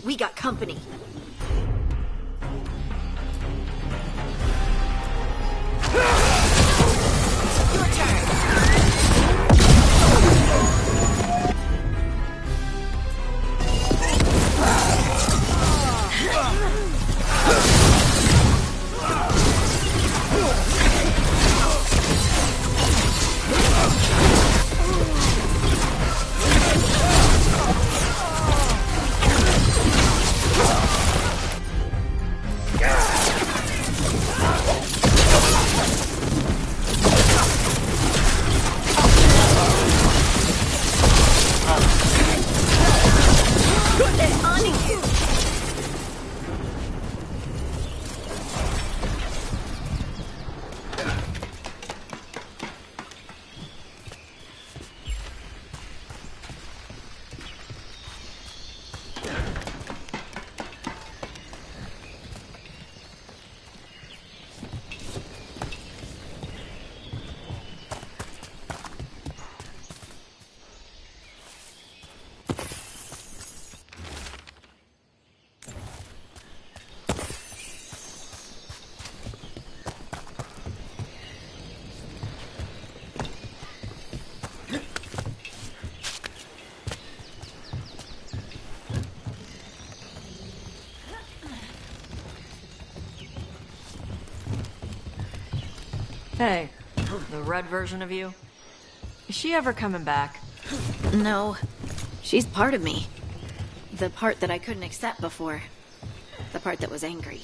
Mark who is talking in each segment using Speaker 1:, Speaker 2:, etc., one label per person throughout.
Speaker 1: We got company. Your turn.
Speaker 2: Hey, the red version of you? Is she ever coming back?
Speaker 1: No. She's part of me. The part that I couldn't accept before. The part that was angry.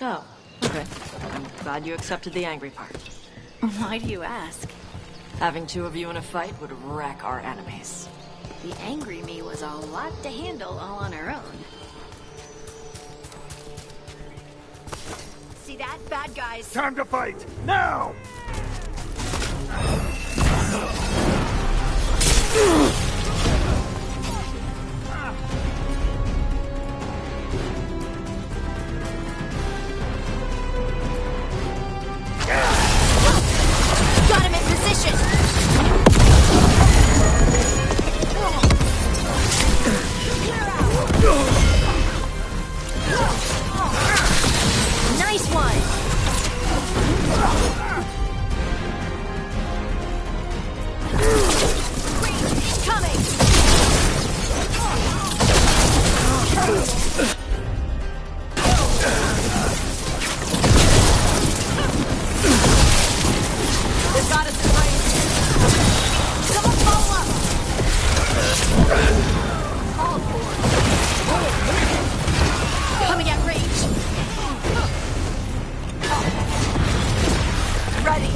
Speaker 2: Oh, okay. I'm glad you accepted the angry part.
Speaker 1: Why do you ask?
Speaker 2: Having two of you in a fight would wreck our enemies.
Speaker 1: The angry me was a lot to handle all on her own. See that? Bad guys.
Speaker 3: Time to fight! Now!
Speaker 1: Got him in position! Nice one! Incoming! They've got us in range. Someone follow up! All aboard. Coming at range. Ready.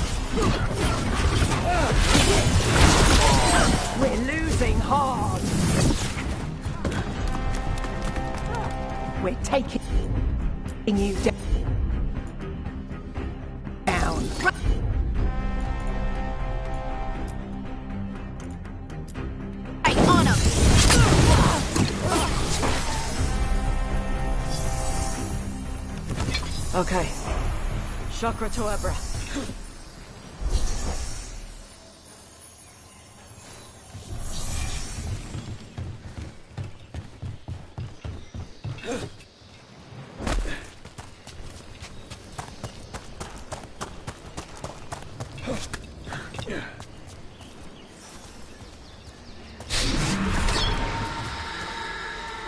Speaker 4: We're losing hard. We're taking you down.
Speaker 1: Right on him.
Speaker 2: Okay. Chakra to Ebra.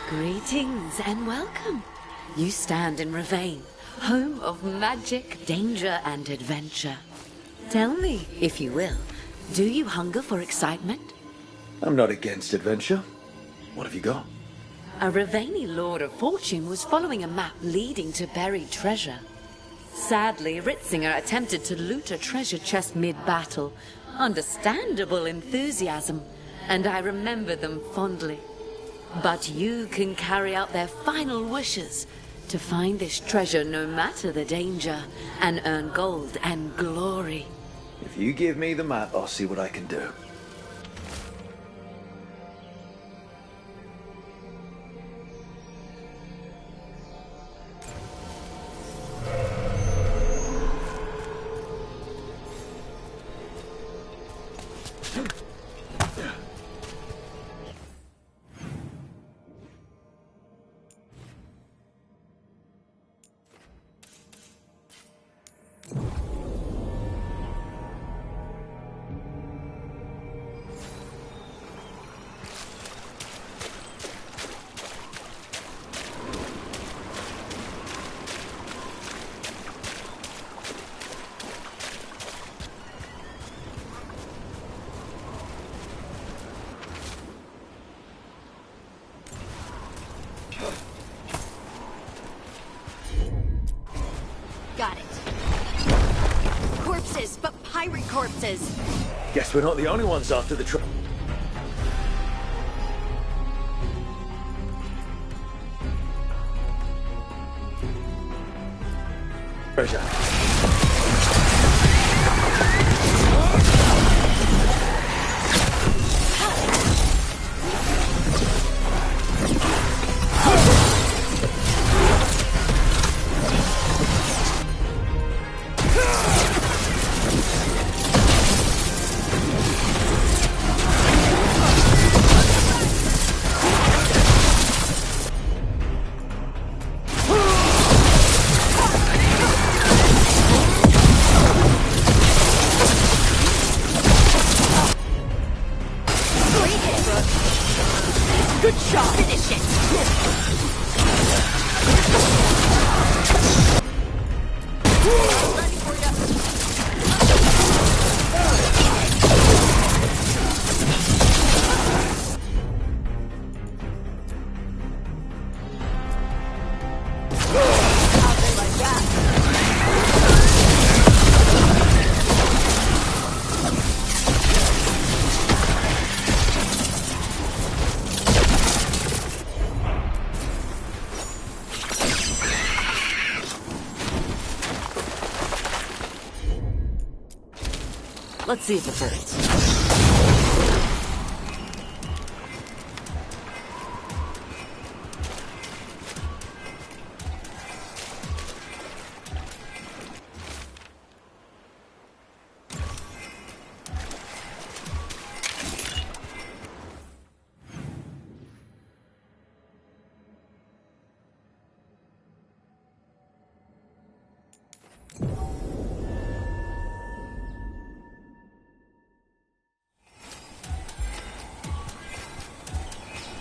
Speaker 5: Greetings and welcome. You stand in Ravane, home of magic, danger, and adventure. Tell me, if you will, do you hunger for excitement?
Speaker 3: I'm not against adventure. What have you got?
Speaker 5: A Ravani Lord of Fortune was following a map leading to buried treasure. Sadly, Ritzinger attempted to loot a treasure chest mid-battle. Understandable enthusiasm, and I remember them fondly. But you can carry out their final wishes to find this treasure no matter the danger, and earn gold and glory.
Speaker 3: If you give me the map, I'll see what I can do. we're not the only ones after the treasure.
Speaker 2: Let's see if it hurts.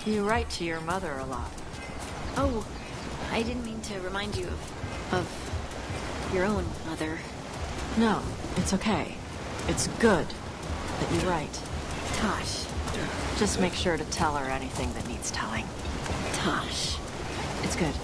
Speaker 2: You write to your mother a lot.
Speaker 1: Oh, I didn't mean to remind you of your own mother.
Speaker 2: No, it's okay. It's good that you write.
Speaker 1: Tosh.
Speaker 2: Just make sure to tell her anything that needs telling.
Speaker 1: Tosh.
Speaker 2: It's good.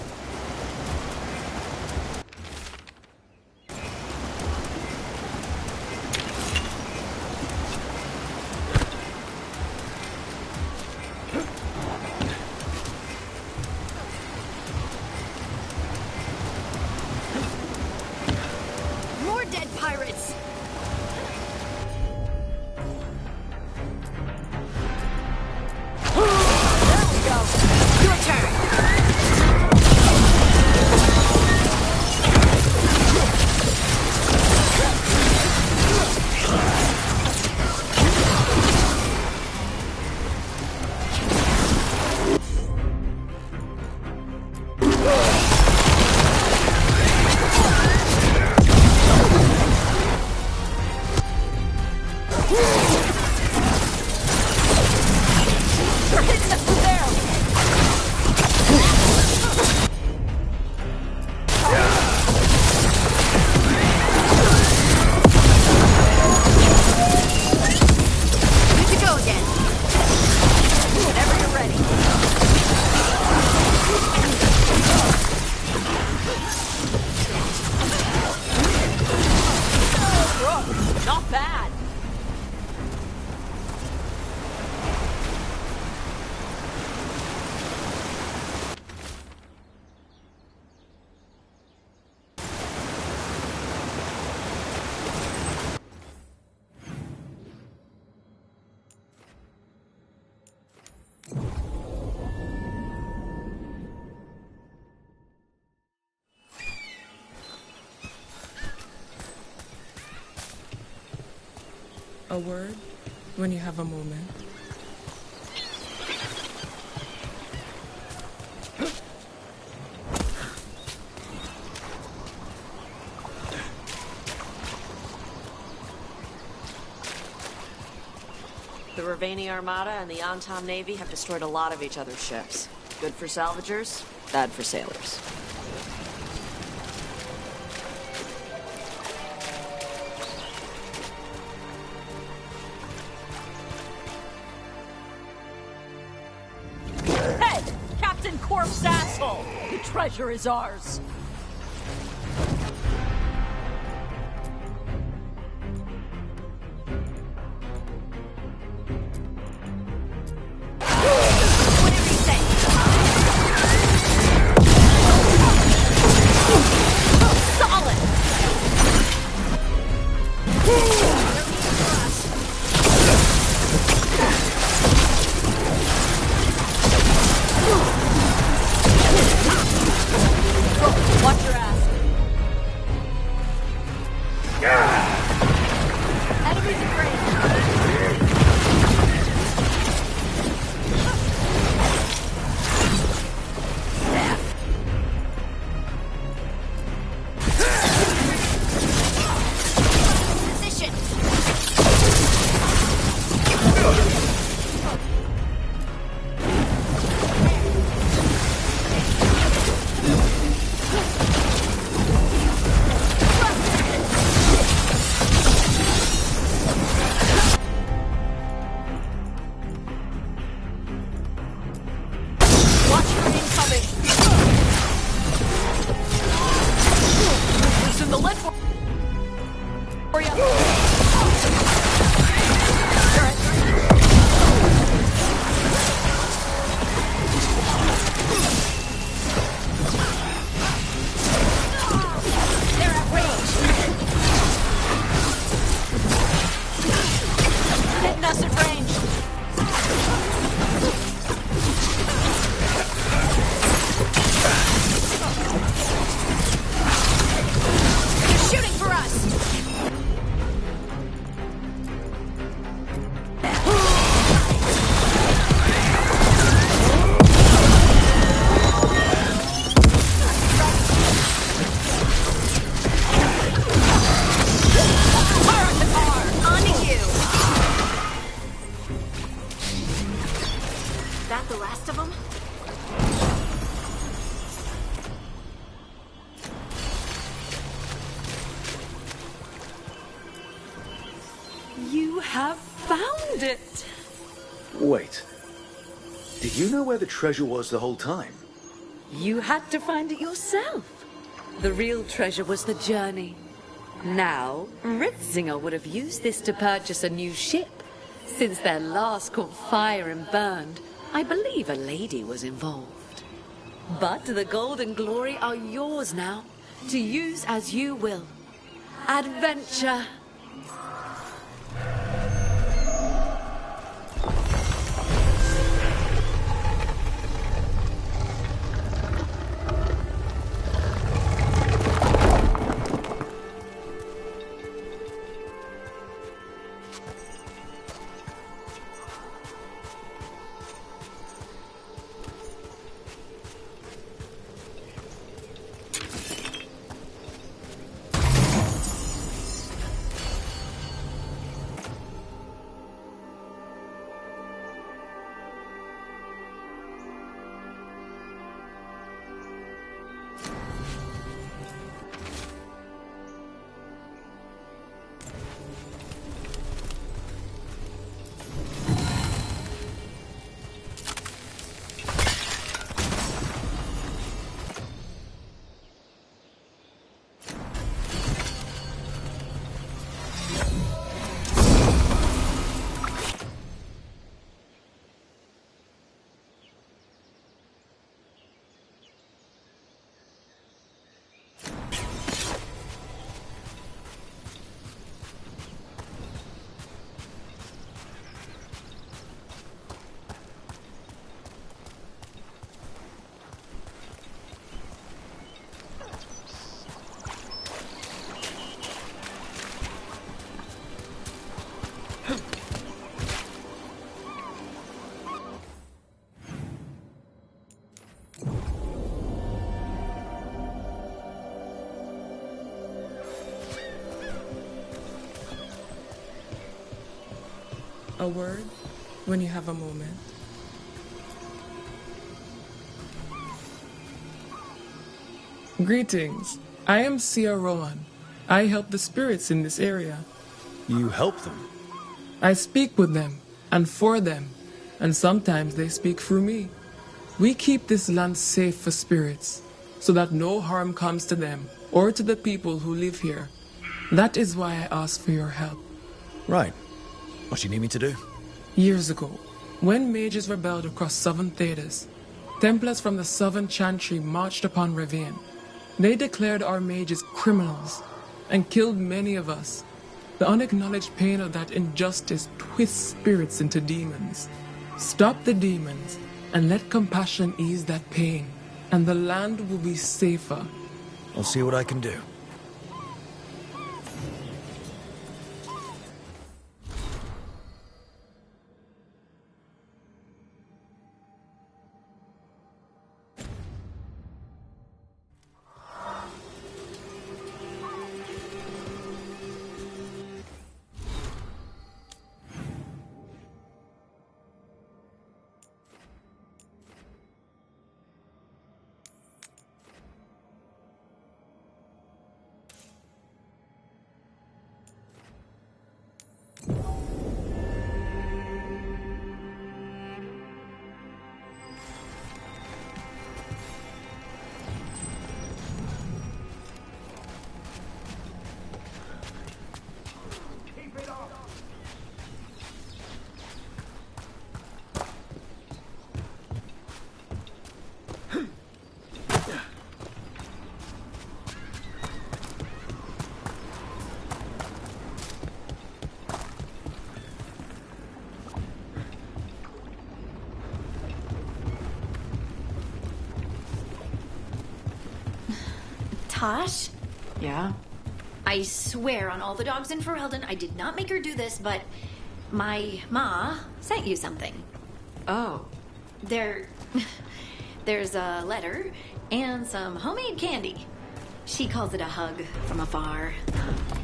Speaker 6: A word when you have a moment.
Speaker 2: The Ravani Armada and the Antom Navy have destroyed a lot of each other's ships. Good for salvagers, bad for sailors.
Speaker 4: Head! Captain Corp's asshole! The treasure is ours!
Speaker 1: that the last of them?
Speaker 5: You have found it!
Speaker 3: Wait. Did you know where the treasure was the whole time?
Speaker 5: You had to find it yourself. The real treasure was the journey. Now, Ritzinger would have used this to purchase a new ship. Since their last caught fire and burned, I believe a lady was involved. But the gold and glory are yours now, to use as you will. Adventure!
Speaker 6: A word when you have a moment. Greetings. I am Sia Rowan. I help the spirits in this area.
Speaker 3: You help them?
Speaker 6: I speak with them and for them, and sometimes they speak through me. We keep this land safe for spirits, so that no harm comes to them or to the people who live here. That is why I ask for your help.
Speaker 3: Right. What do you need me to do?
Speaker 6: Years ago, when mages rebelled across southern Thedas, Templars from the southern Chantry marched upon Ravine. They declared our mages criminals and killed many of us. The unacknowledged pain of that injustice twists spirits into demons. Stop the demons and let compassion ease that pain, and the land will be safer.
Speaker 3: I'll see what I can do.
Speaker 1: Tosh?
Speaker 2: Yeah?
Speaker 1: I swear on all the dogs in Ferelden, I did not make her do this, but my ma sent you something.
Speaker 2: Oh.
Speaker 1: There's a letter and some homemade candy. She calls it a hug from afar.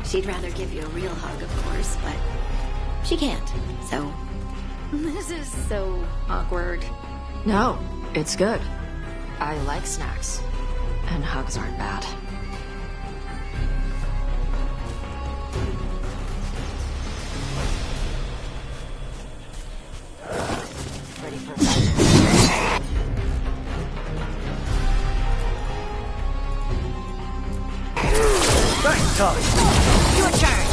Speaker 1: She'd rather give you a real hug, of course, but she can't, so... This is so awkward.
Speaker 2: No, it's good. I like snacks. And hugs aren't bad. Ready for a fight?
Speaker 3: Thanks, Tommy.
Speaker 2: Your turn!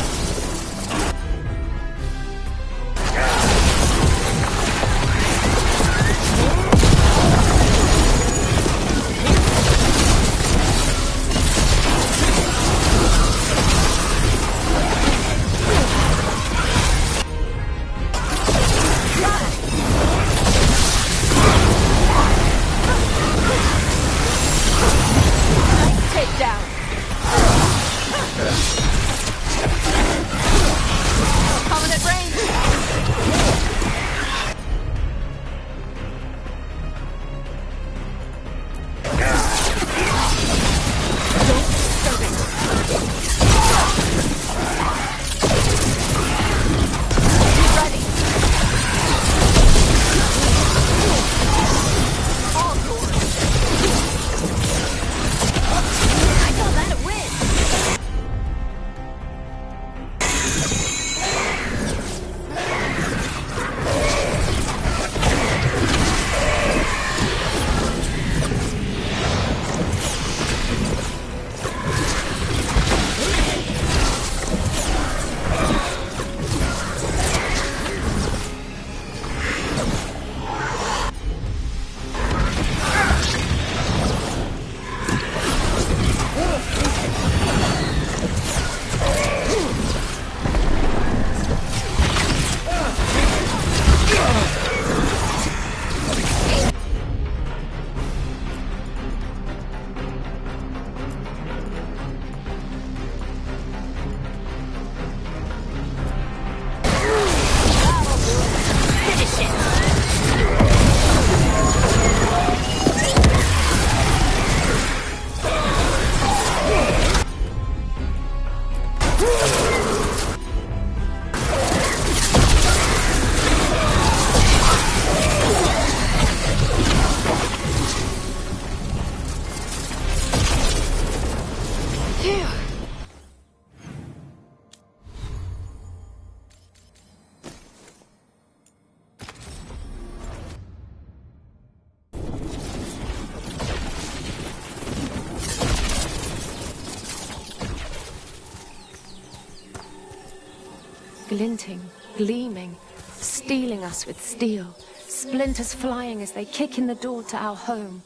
Speaker 7: Glinting, gleaming, stealing us with steel, splinters flying as they kick in the door to our home.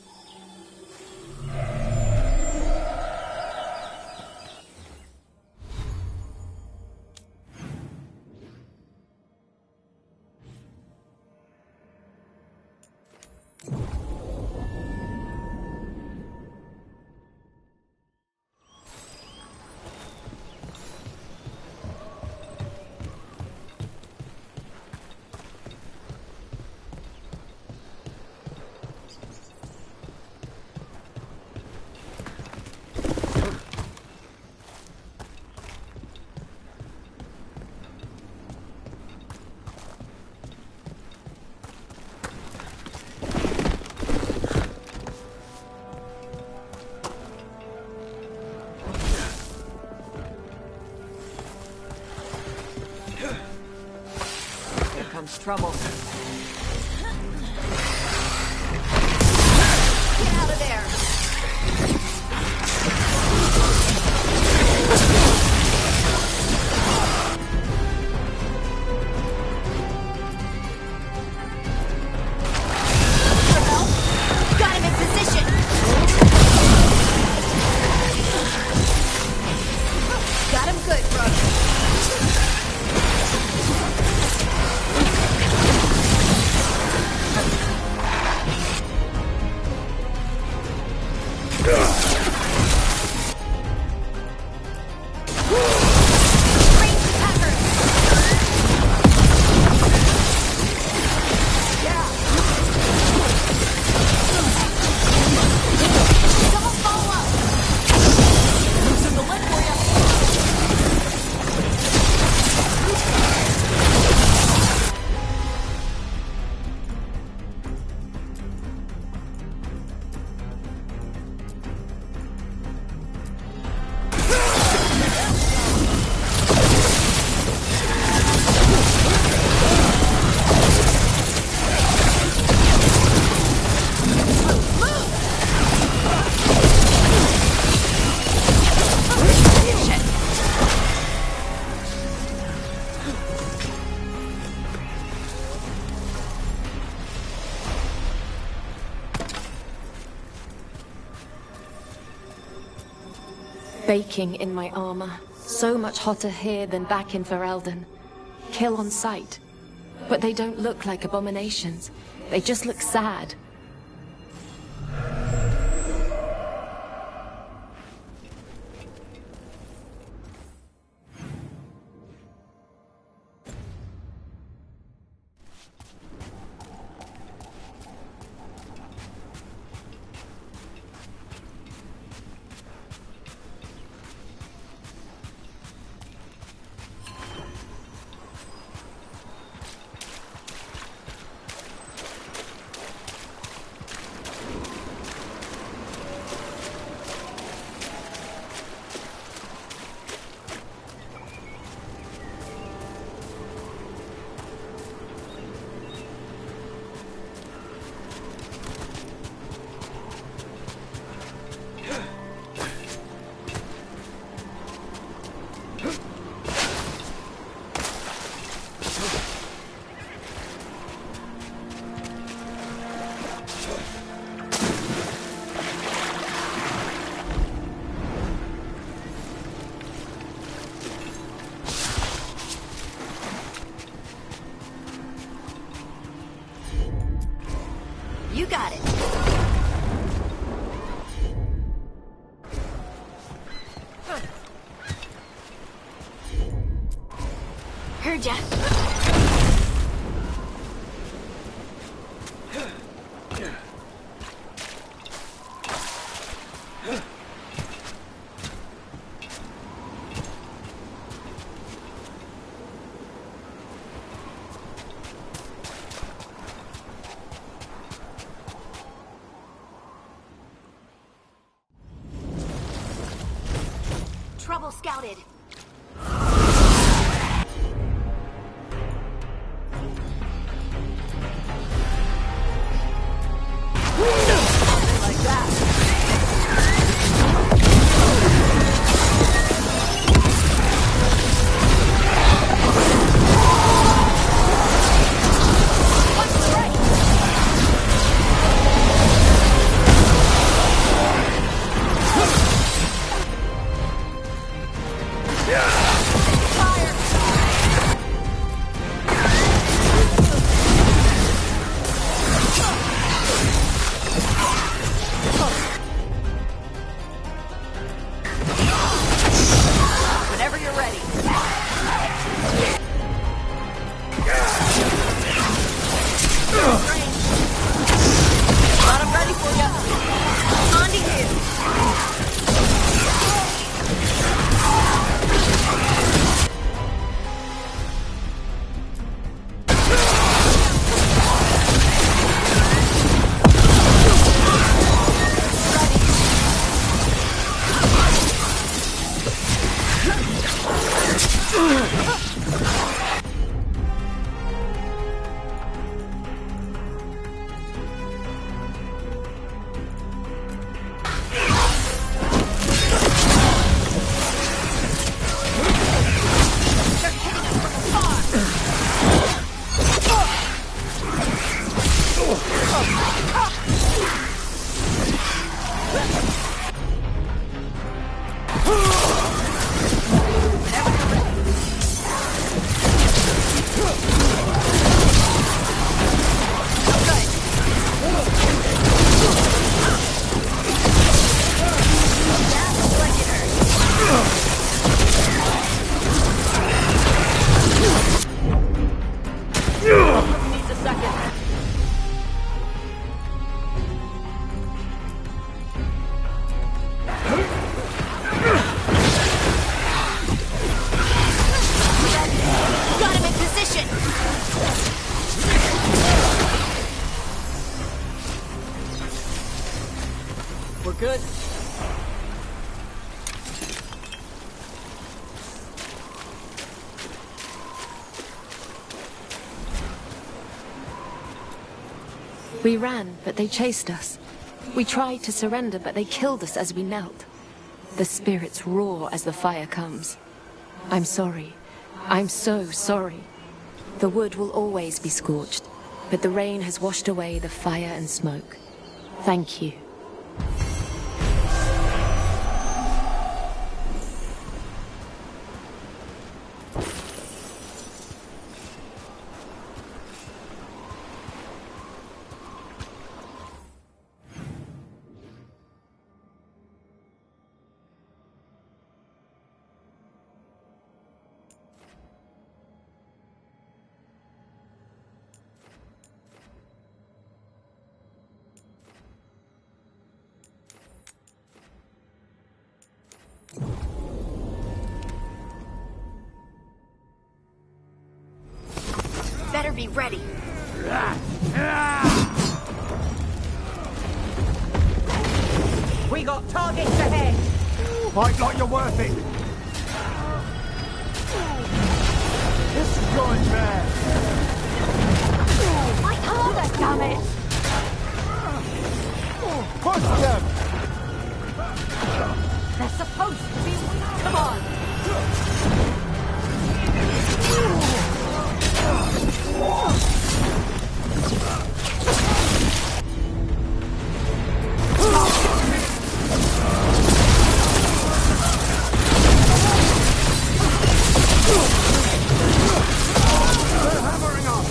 Speaker 2: Trouble.
Speaker 1: Get out of there! Got him in position! Got him good, brother.
Speaker 7: Baking in my armor. So much hotter here than back in Ferelden. Kill on sight. But they don't look like abominations. They just look sad.
Speaker 1: You got it. Heard ya. Trouble scouted.
Speaker 2: Like that. Whenever you're ready. Got 'em ready for ya. On to you. Needs a second.
Speaker 1: Got him in position.
Speaker 2: We're good.
Speaker 7: We ran, but they chased us. We tried to surrender, but they killed us as we knelt. The spirits roar as the fire comes. I'm sorry. I'm so sorry. The wood will always be scorched, but the rain has washed away the fire and smoke. Thank you.
Speaker 1: Better be ready.
Speaker 4: We got targets ahead.
Speaker 8: Fight like you're worth it. This is going bad.
Speaker 7: Fight harder, damn it!
Speaker 8: Push them.
Speaker 4: They're supposed to be weak. Come on.
Speaker 8: They're hammering us.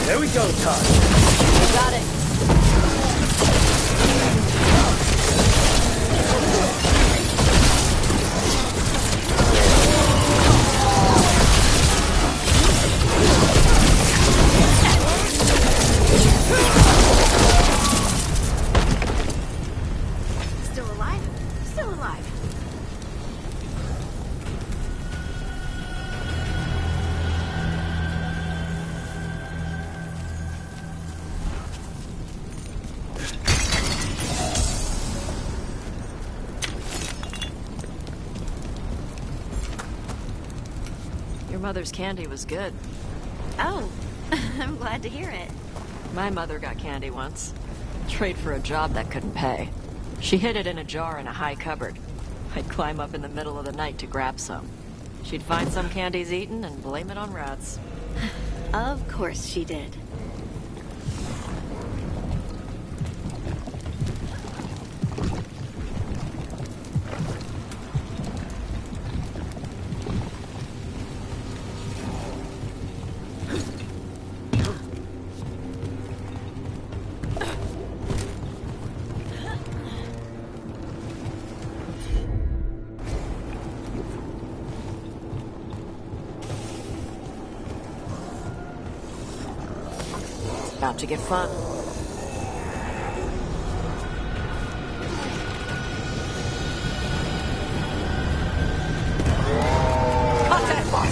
Speaker 3: There we go, Todd.
Speaker 2: Got it.
Speaker 1: Still alive? Still alive.
Speaker 2: Your mother's candy was good.
Speaker 1: Oh, I'm glad to hear it.
Speaker 2: My mother got candy once. Trade for a job that couldn't pay. She hid it in a jar in a high cupboard. I'd climb up in the middle of the night to grab some. She'd find some candies eaten and blame it on rats.
Speaker 1: Of course she did.
Speaker 2: About to get fun.
Speaker 4: Cut that box.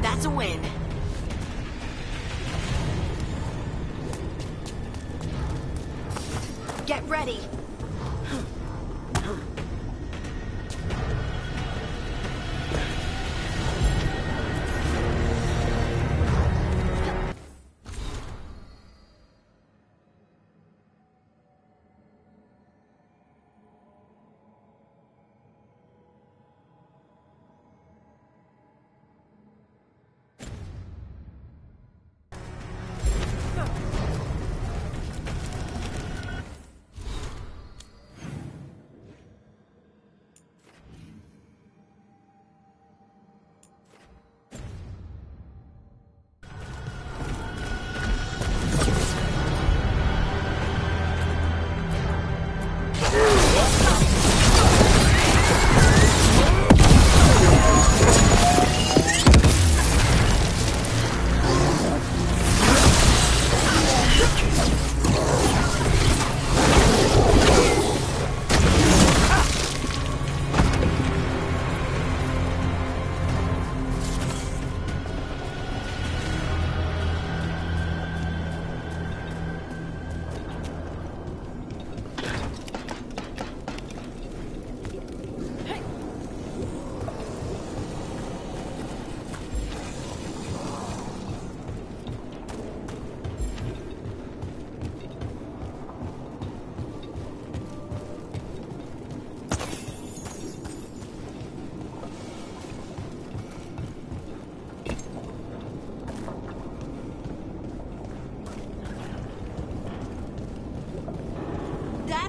Speaker 1: That's a win. Get ready.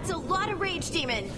Speaker 1: That's a lot of rage, demon.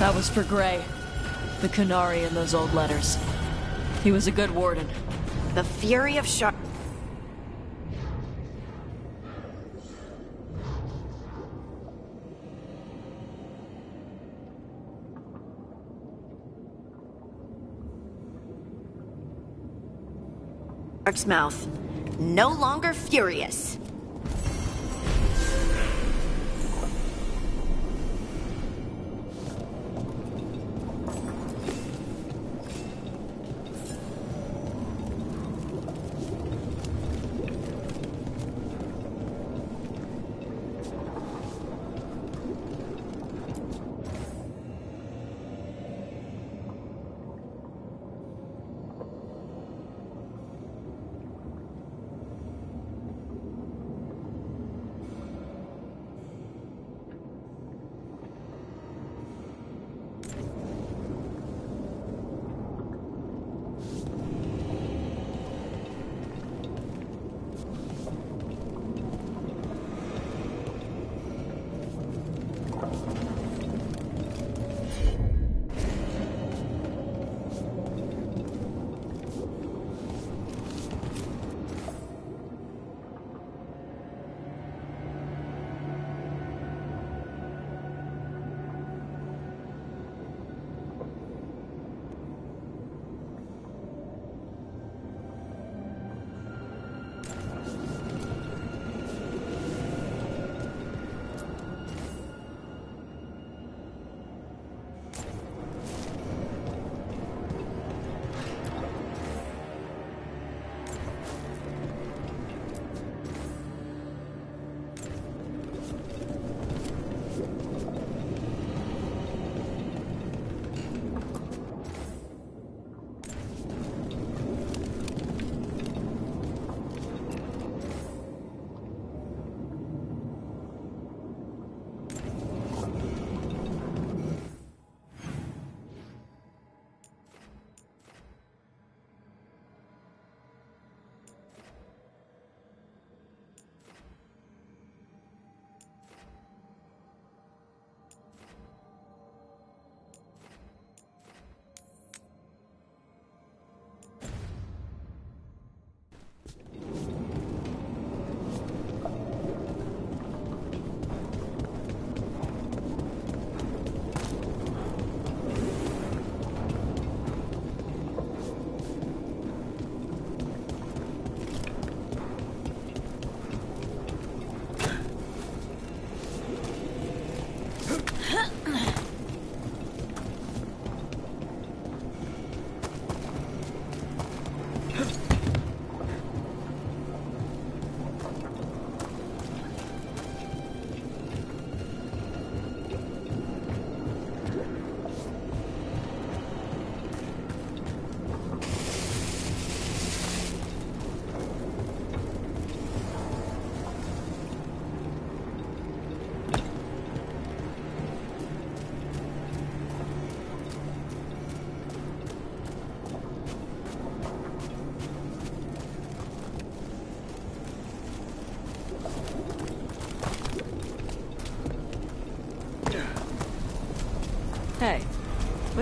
Speaker 2: That was for Gray. The Canary in those old letters. He was a good warden.
Speaker 1: The fury of Shark. Shark's mouth. No longer furious.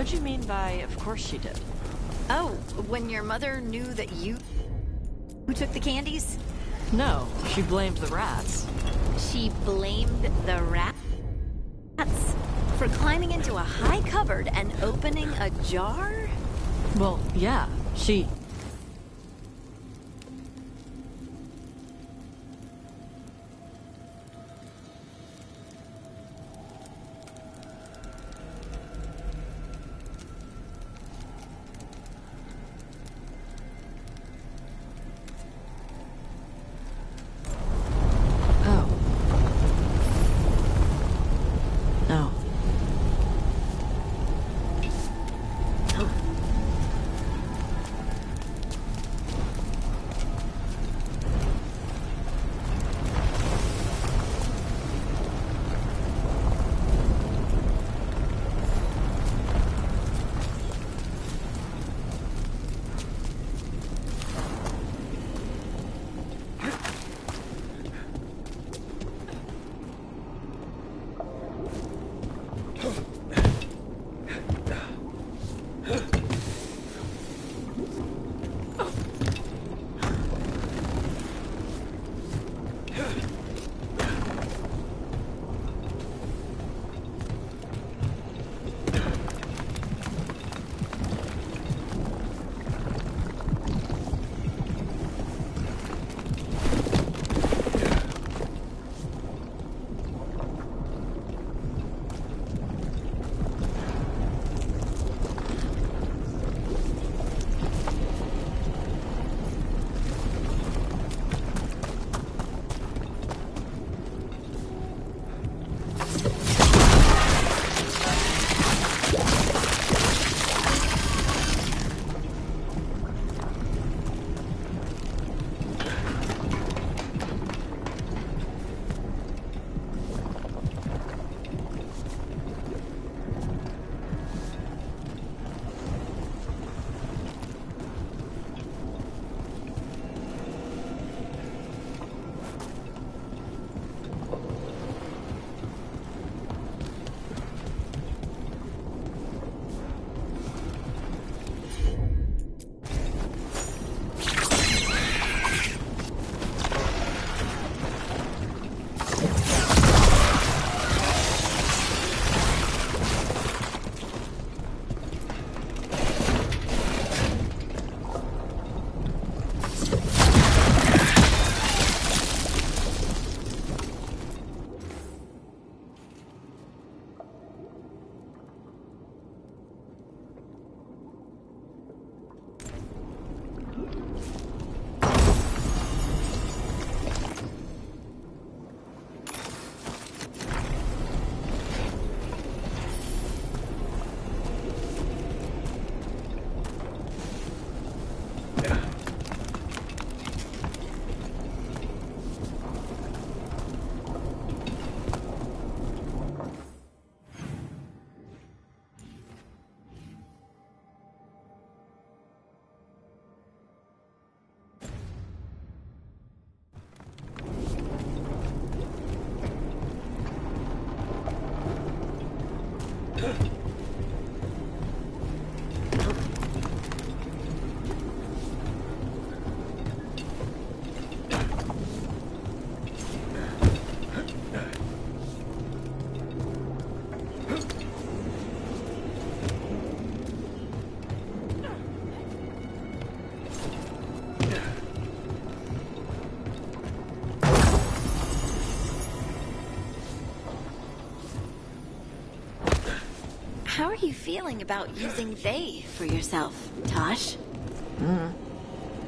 Speaker 2: What'd you mean by, of course she did?
Speaker 1: Oh, when your mother knew that you who took the candies?
Speaker 2: No, she blamed the rats.
Speaker 1: She blamed the rats for climbing into a high cupboard and opening a jar?
Speaker 2: Well, yeah, she...
Speaker 1: How are you feeling about using they for yourself, Tosh?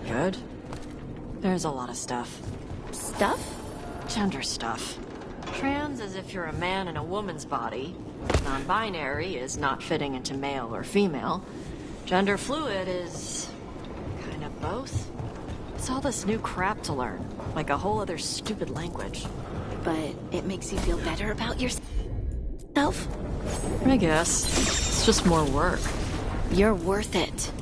Speaker 2: Good. There's a lot of stuff.
Speaker 1: Stuff?
Speaker 2: Gender stuff. Trans as if you're a man in a woman's body. Non-binary is not fitting into male or female. Gender fluid is... kind of both. It's all this new crap to learn. Like a whole other stupid language.
Speaker 1: But it makes you feel better about yourself?
Speaker 2: I guess. It's just more work.
Speaker 1: You're worth it.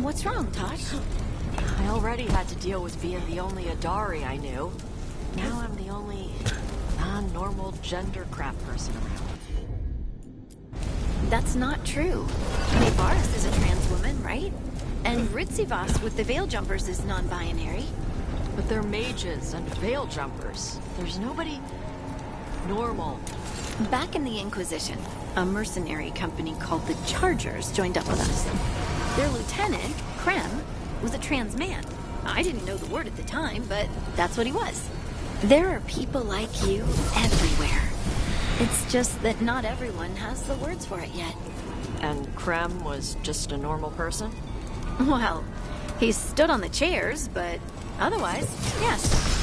Speaker 1: What's wrong, Tosh?
Speaker 2: I already had to deal with being the only Adari I knew. Now I'm the only non-normal gender crap person around.
Speaker 1: That's not true. Nevaris is a trans woman, right? And Ritzivas with the Veil Jumpers is non-binary.
Speaker 2: But they're mages and veil jumpers. There's nobody normal.
Speaker 1: Back in the Inquisition, a mercenary company called the Chargers joined up with us. Their lieutenant, Krem, was a trans man. I didn't know the word at the time, but that's what he was. There are people like you everywhere. It's just that not everyone has the words for it yet.
Speaker 2: And Krem was just a normal person?
Speaker 1: Well, he stood on the chairs, but otherwise, yes.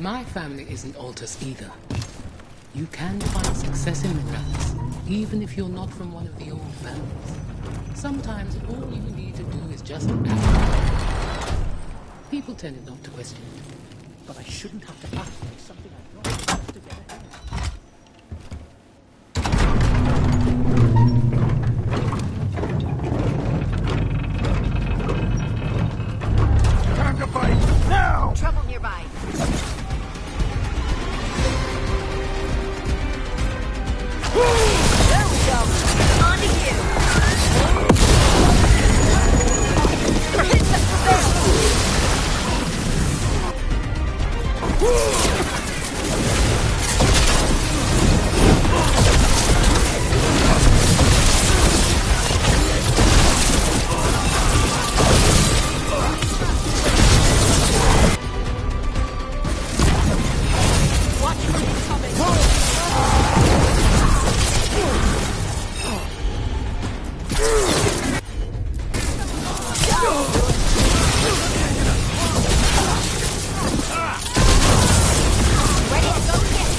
Speaker 9: My family isn't Altus either. You can find success in the brothers, even if you're not from one of the old families. Sometimes all you need to do is just act. People tend not to question it.
Speaker 3: But I shouldn't have to act like something I'm not to get ahead.
Speaker 8: Time to fight! Now!
Speaker 1: Trouble nearby.
Speaker 4: There we go.
Speaker 1: On to you.
Speaker 4: Your hits have Watch your hits coming.
Speaker 1: Ready to go again.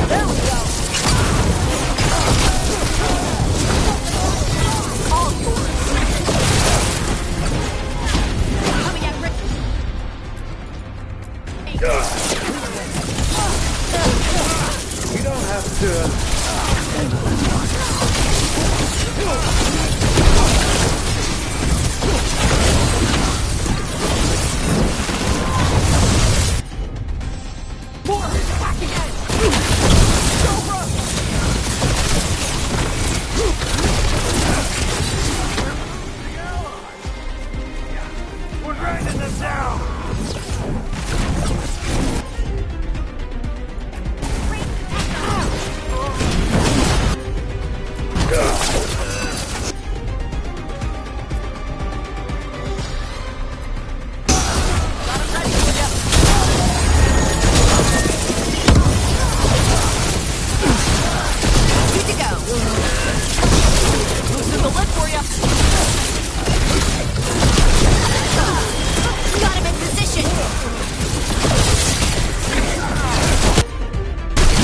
Speaker 4: There we go. All yours.
Speaker 1: Coming at Rick.
Speaker 3: You don't have to...
Speaker 4: More attacking edge. Cobra.
Speaker 8: We're grinding this down!
Speaker 1: Good to go.
Speaker 4: Loosen the lid for you.
Speaker 1: Got him in position.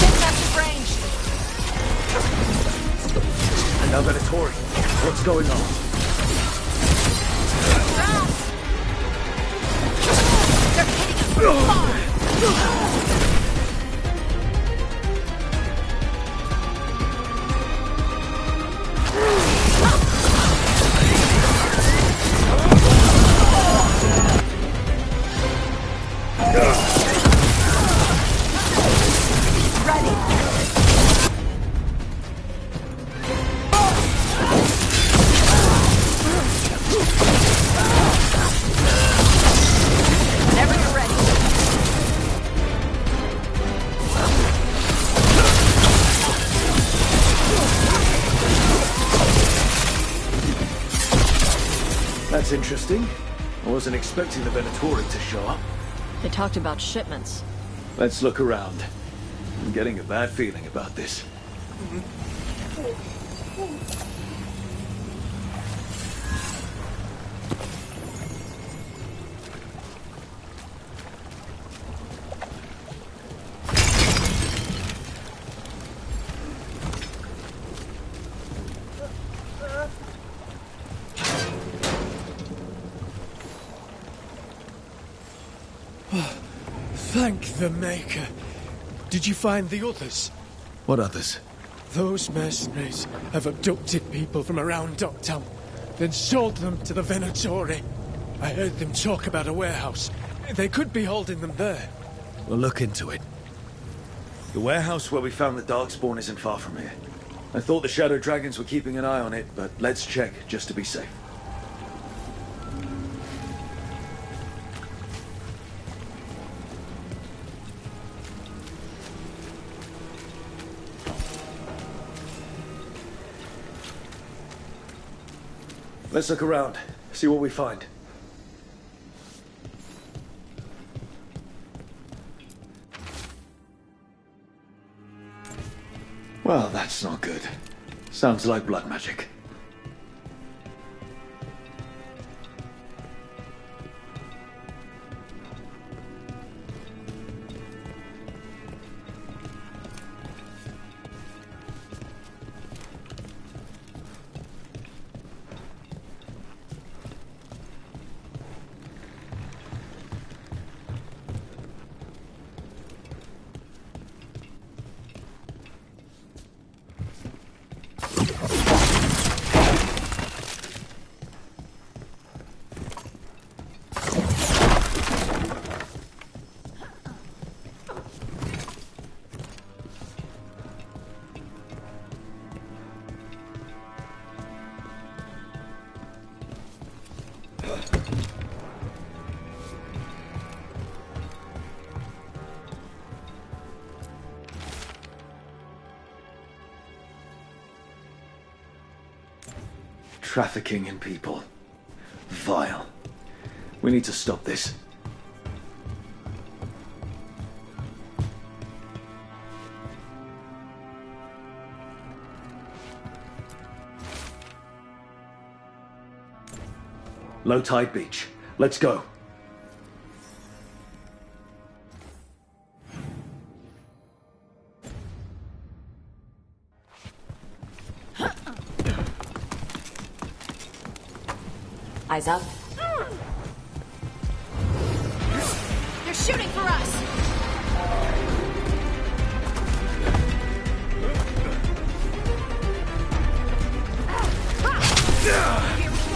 Speaker 4: Fantastic range.
Speaker 3: And now Venatori. What's going on?
Speaker 1: They're hitting us from far.
Speaker 4: Whenever you're ready.
Speaker 3: That's interesting. I wasn't expecting the Venatori to show up.
Speaker 2: They talked about shipments.
Speaker 3: Let's look around. I'm getting a bad feeling about this.
Speaker 10: Thank the Maker. Did you find the others?
Speaker 3: What others?
Speaker 10: Those mercenaries have abducted people from around Docktown, then sold them to the Venatori. I heard them talk about a warehouse. They could be holding them there.
Speaker 3: We'll look into it. The warehouse where we found the Darkspawn isn't far from here. I thought the Shadow Dragons were keeping an eye on it, but let's check just to be safe. Let's look around, see what we find. Well, that's not good. Sounds like blood magic. trafficking in people. Vile. We need to stop this. Low tide beach. Let's go.
Speaker 5: Eyes up.
Speaker 1: They're shooting for us! Here we go!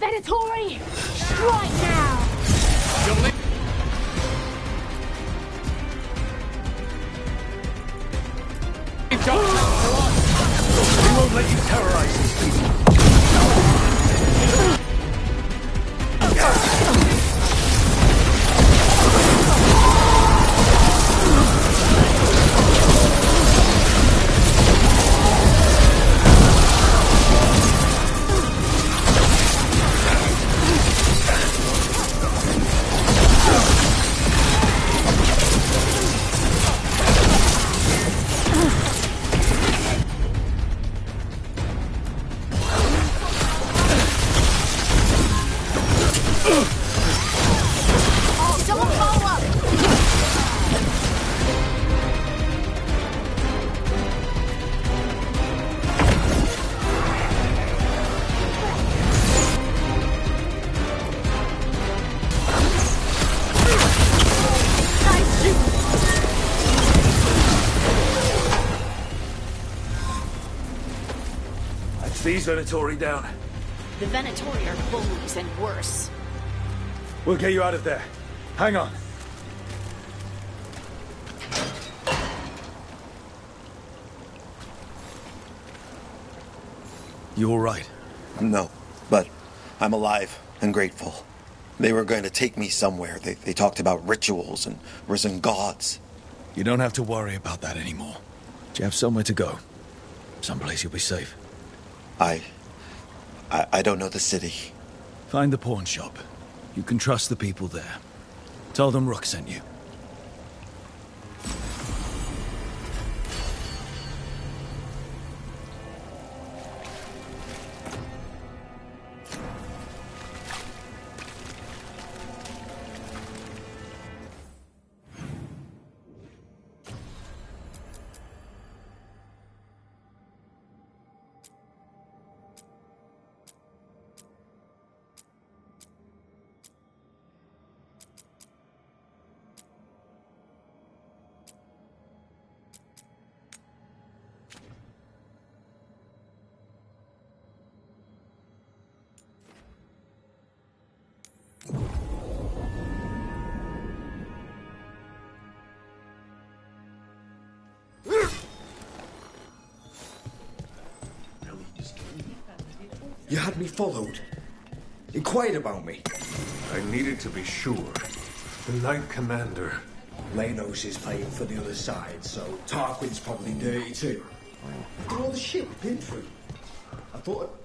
Speaker 4: Venatori! Strike now!
Speaker 3: We won't let you terrorize these people. These Venatori down.
Speaker 1: The Venatori are bullies and worse.
Speaker 3: We'll get you out of there. Hang on. You all right?
Speaker 11: No, but I'm alive and grateful. They were going to take me somewhere. They talked about rituals and risen gods.
Speaker 3: You don't have to worry about that anymore. You have somewhere to go. Someplace you'll be safe.
Speaker 11: I don't know the city.
Speaker 3: Find the pawn shop. You can trust the people there. Tell them Rook sent you.
Speaker 12: You had me followed. Inquired about me.
Speaker 8: I needed to be sure. The Knight Commander.
Speaker 12: Lenos is paying for the other side, so Tarquin's probably dirty too. After all the shit we've been through. I thought...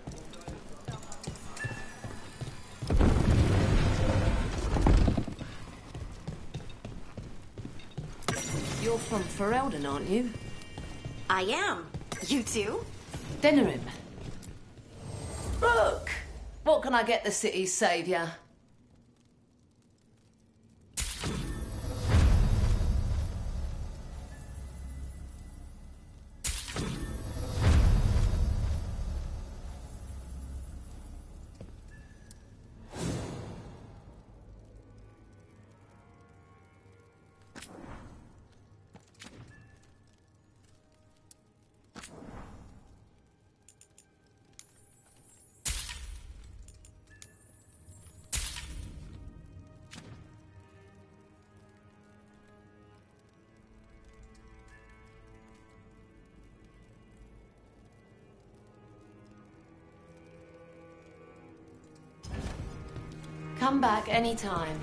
Speaker 5: You're from Ferelden, aren't you?
Speaker 1: I am. You too?
Speaker 5: Dinner him. Look! What can I get the city's saviour?
Speaker 7: Come back anytime.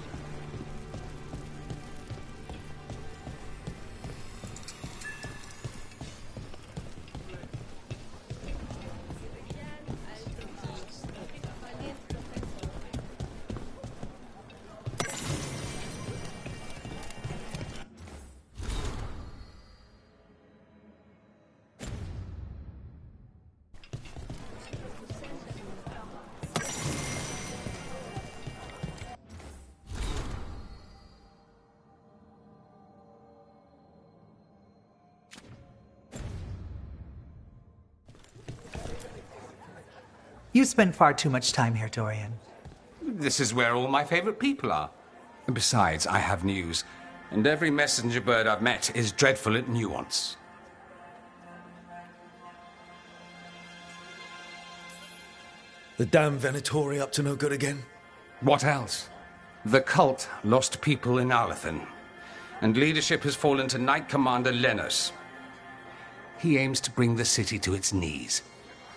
Speaker 13: You spend far too much time here, Dorian.
Speaker 14: This is where all my favorite people are. Besides, I have news, and every messenger bird I've met is dreadful at nuance.
Speaker 3: The damn Venatori up to no good again?
Speaker 14: What else? The cult lost people in Alathan, and leadership has fallen to Knight Commander Lenos. He aims to bring the city to its knees.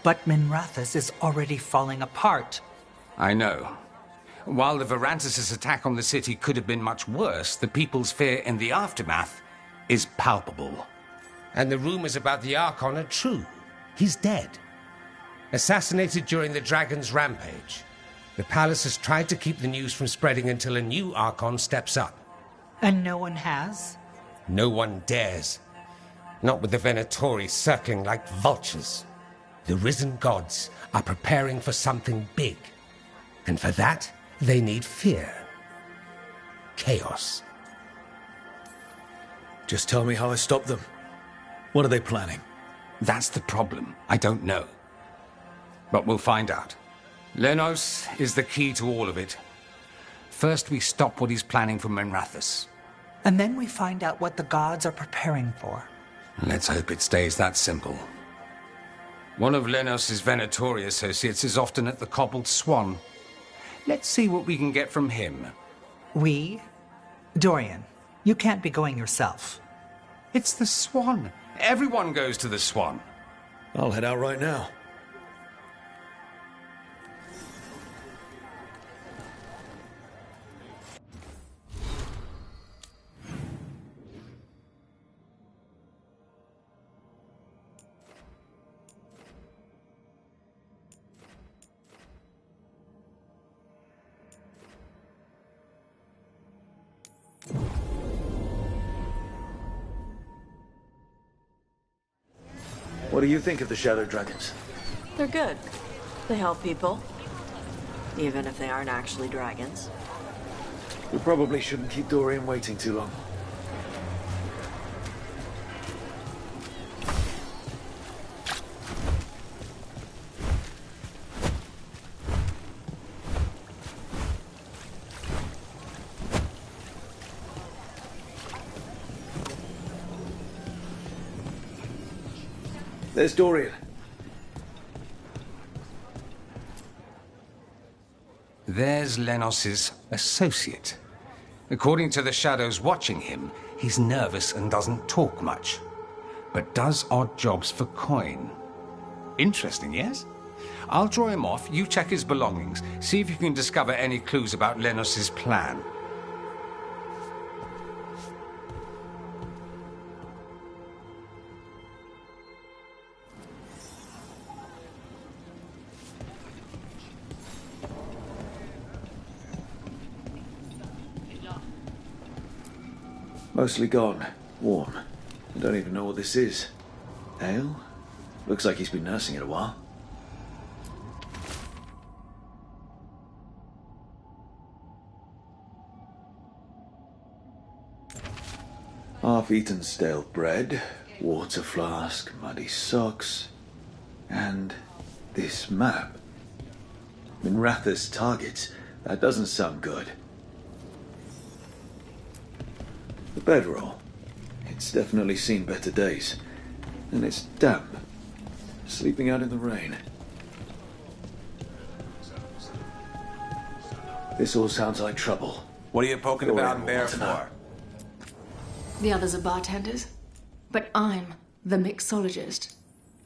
Speaker 13: But Minrathous is already falling apart.
Speaker 14: I know. While the Varantis' attack on the city could have been much worse, the people's fear in the aftermath is palpable.
Speaker 15: And the rumors about the Archon are true. He's dead. Assassinated during the Dragon's rampage. The palace has tried to keep the news from spreading until a new Archon steps up.
Speaker 13: And no one has?
Speaker 15: No one dares. Not with the Venatori circling like vultures. The risen gods are preparing for something big. And for that, they need fear. Chaos.
Speaker 3: Just tell me how I stop them. What are they planning?
Speaker 14: That's the problem. I don't know. But we'll find out. Lenos is the key to all of it. First, we stop what he's planning for Minrathous.
Speaker 13: And then we find out what the gods are preparing for.
Speaker 14: Let's hope it stays that simple. One of Lenos' Venatori associates is often at the Cobbled Swan. Let's see what we can get from him.
Speaker 13: We? Dorian, you can't be going yourself.
Speaker 14: It's the Swan. Everyone goes to the Swan.
Speaker 3: I'll head out right now. What do you think of the Shadow Dragons?
Speaker 2: They're good. They help people. Even if they aren't actually dragons.
Speaker 3: We probably shouldn't keep Dorian waiting too long. There's Dorian.
Speaker 14: There's Lenos' associate. According to the shadows watching him, he's nervous and doesn't talk much, but does odd jobs for coin. Interesting, yes? I'll draw him off, you check his belongings, see if you can discover any clues about Lenos' plan.
Speaker 3: Mostly gone. Warm. I don't even know what this is. Ale? Looks like he's been nursing it a while. Half-eaten stale bread, water flask, muddy socks, and this map. Minrathous targets. That doesn't sound good. The bedroll. It's definitely seen better days. And it's damp. Sleeping out in the rain. This all sounds like trouble.
Speaker 16: What are you poking about in there for?
Speaker 7: The others are bartenders. But I'm the mixologist.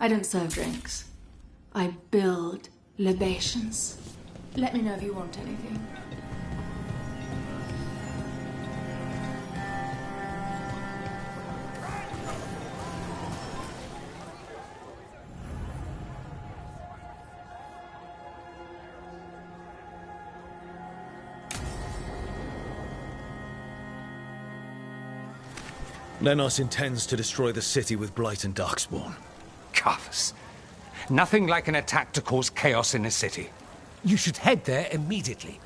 Speaker 7: I don't serve drinks. I build libations. Let me know if you want anything.
Speaker 17: Lenos intends to destroy the city with Blight and Darkspawn.
Speaker 14: Carthus. Nothing like an attack to cause chaos in the city.
Speaker 15: You should head there immediately.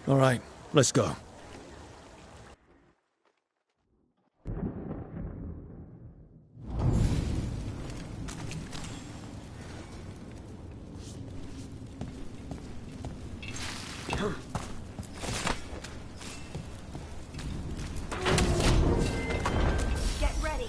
Speaker 17: All right, let's go.
Speaker 4: Get ready.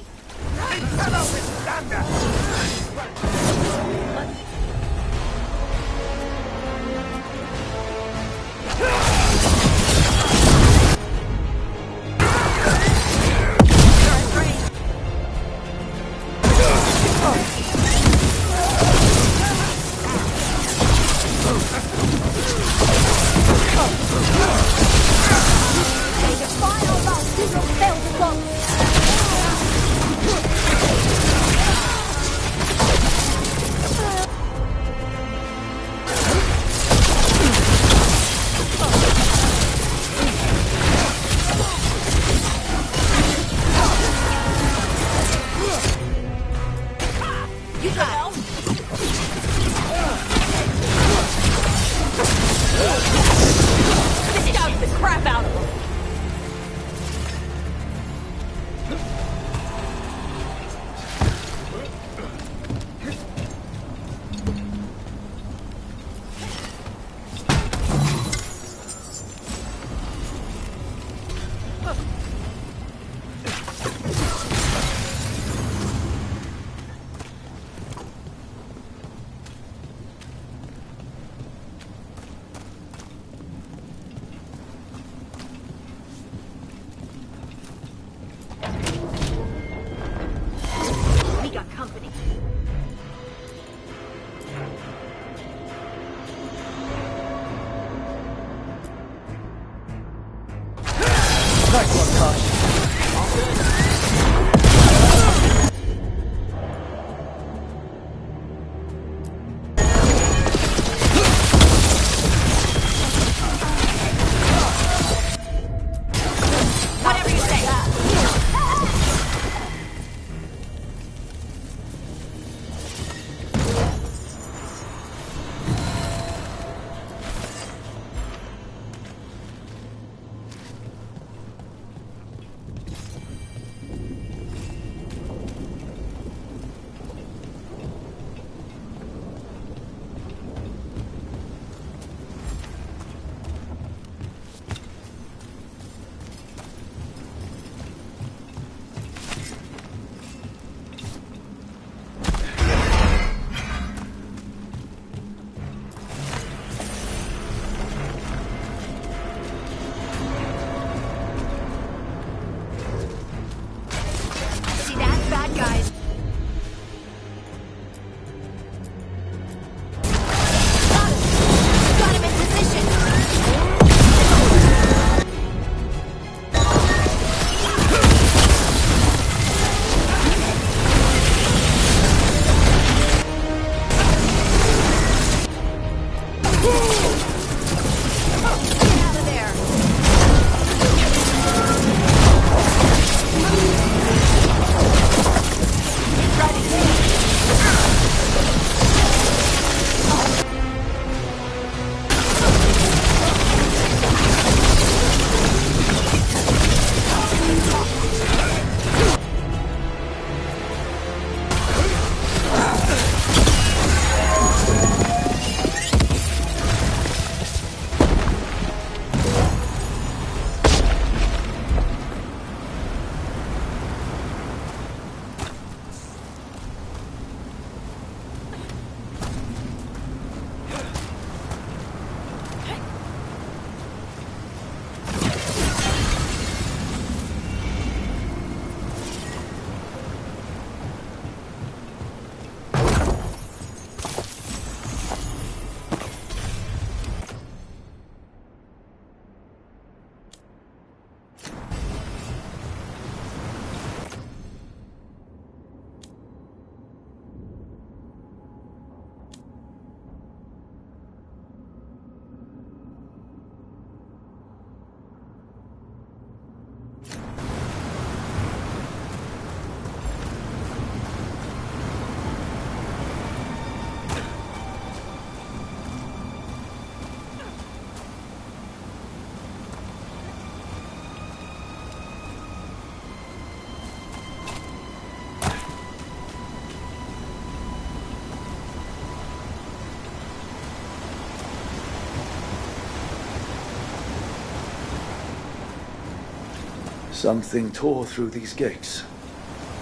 Speaker 3: Something tore through these gates.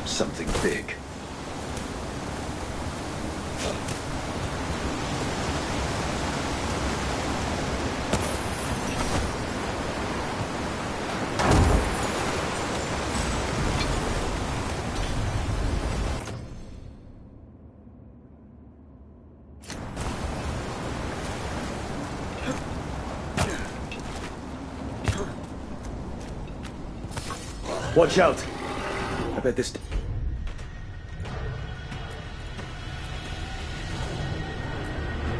Speaker 3: Something big. Watch out! I bet this...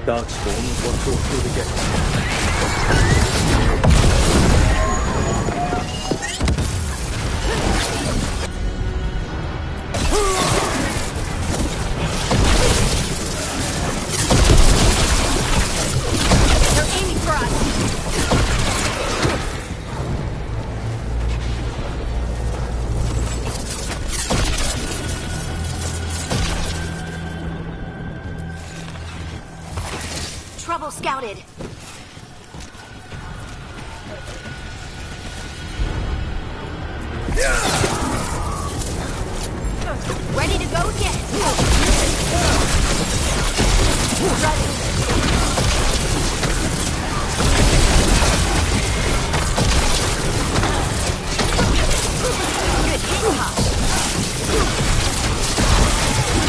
Speaker 3: Darkspawn is what tore through the gate.
Speaker 1: They're aiming for us! Trouble scouted. Ready to go again. Ready. Good hit, Pop.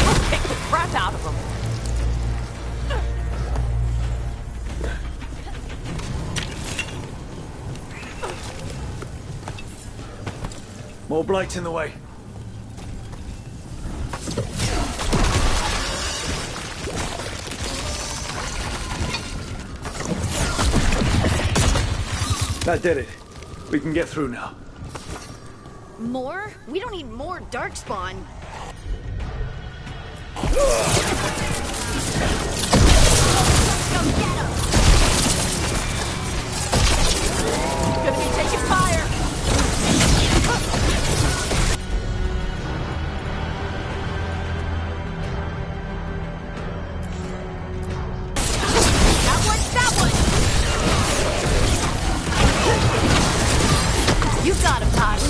Speaker 4: We'll kick the crap out of them.
Speaker 3: More blights in the way. That did it. We can get through now.
Speaker 1: More? We don't need more darkspawn. Go get him!
Speaker 4: Gonna be taking fire!
Speaker 1: That one! You got him, Tosh.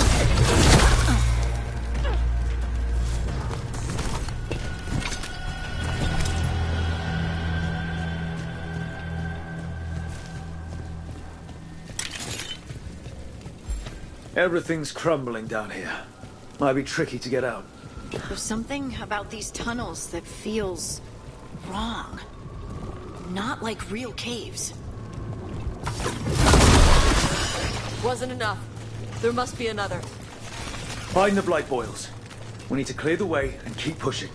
Speaker 3: Everything's crumbling down here. Might be tricky to get out.
Speaker 1: There's something about these tunnels that feels wrong. Not like real caves.
Speaker 2: Wasn't enough. There must be another.
Speaker 3: Find the blight boils. We need to clear the way and keep pushing.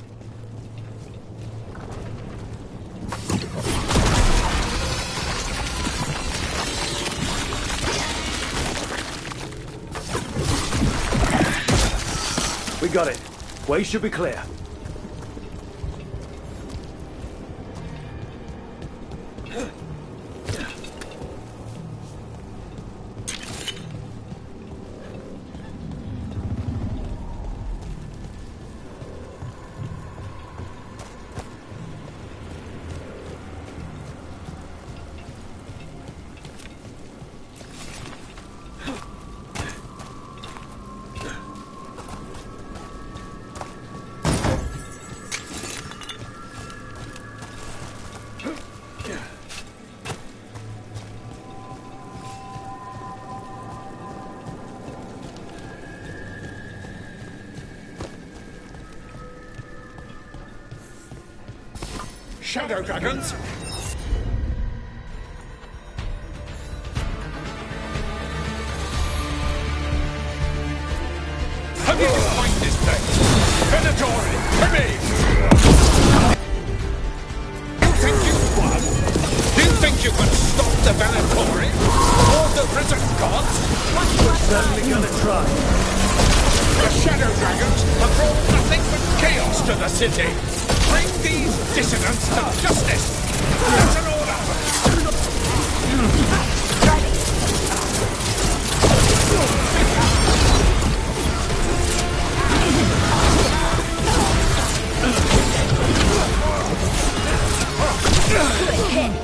Speaker 3: We got it. Way should be clear.
Speaker 8: Shadow dragons? How did you find this place? Venatori, to me! You think you won? You think you can stop the Venatori? Or the risen gods?
Speaker 3: We're certainly gonna try.
Speaker 8: The shadow dragons have brought nothing but chaos to the city. Bring these dissidents to justice! That's an order!
Speaker 1: Good hit!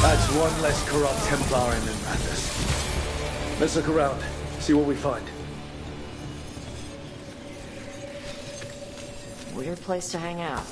Speaker 3: That's one less corrupt Templar in Madness. Let's look around, see what we find.
Speaker 2: Weird place to hang out.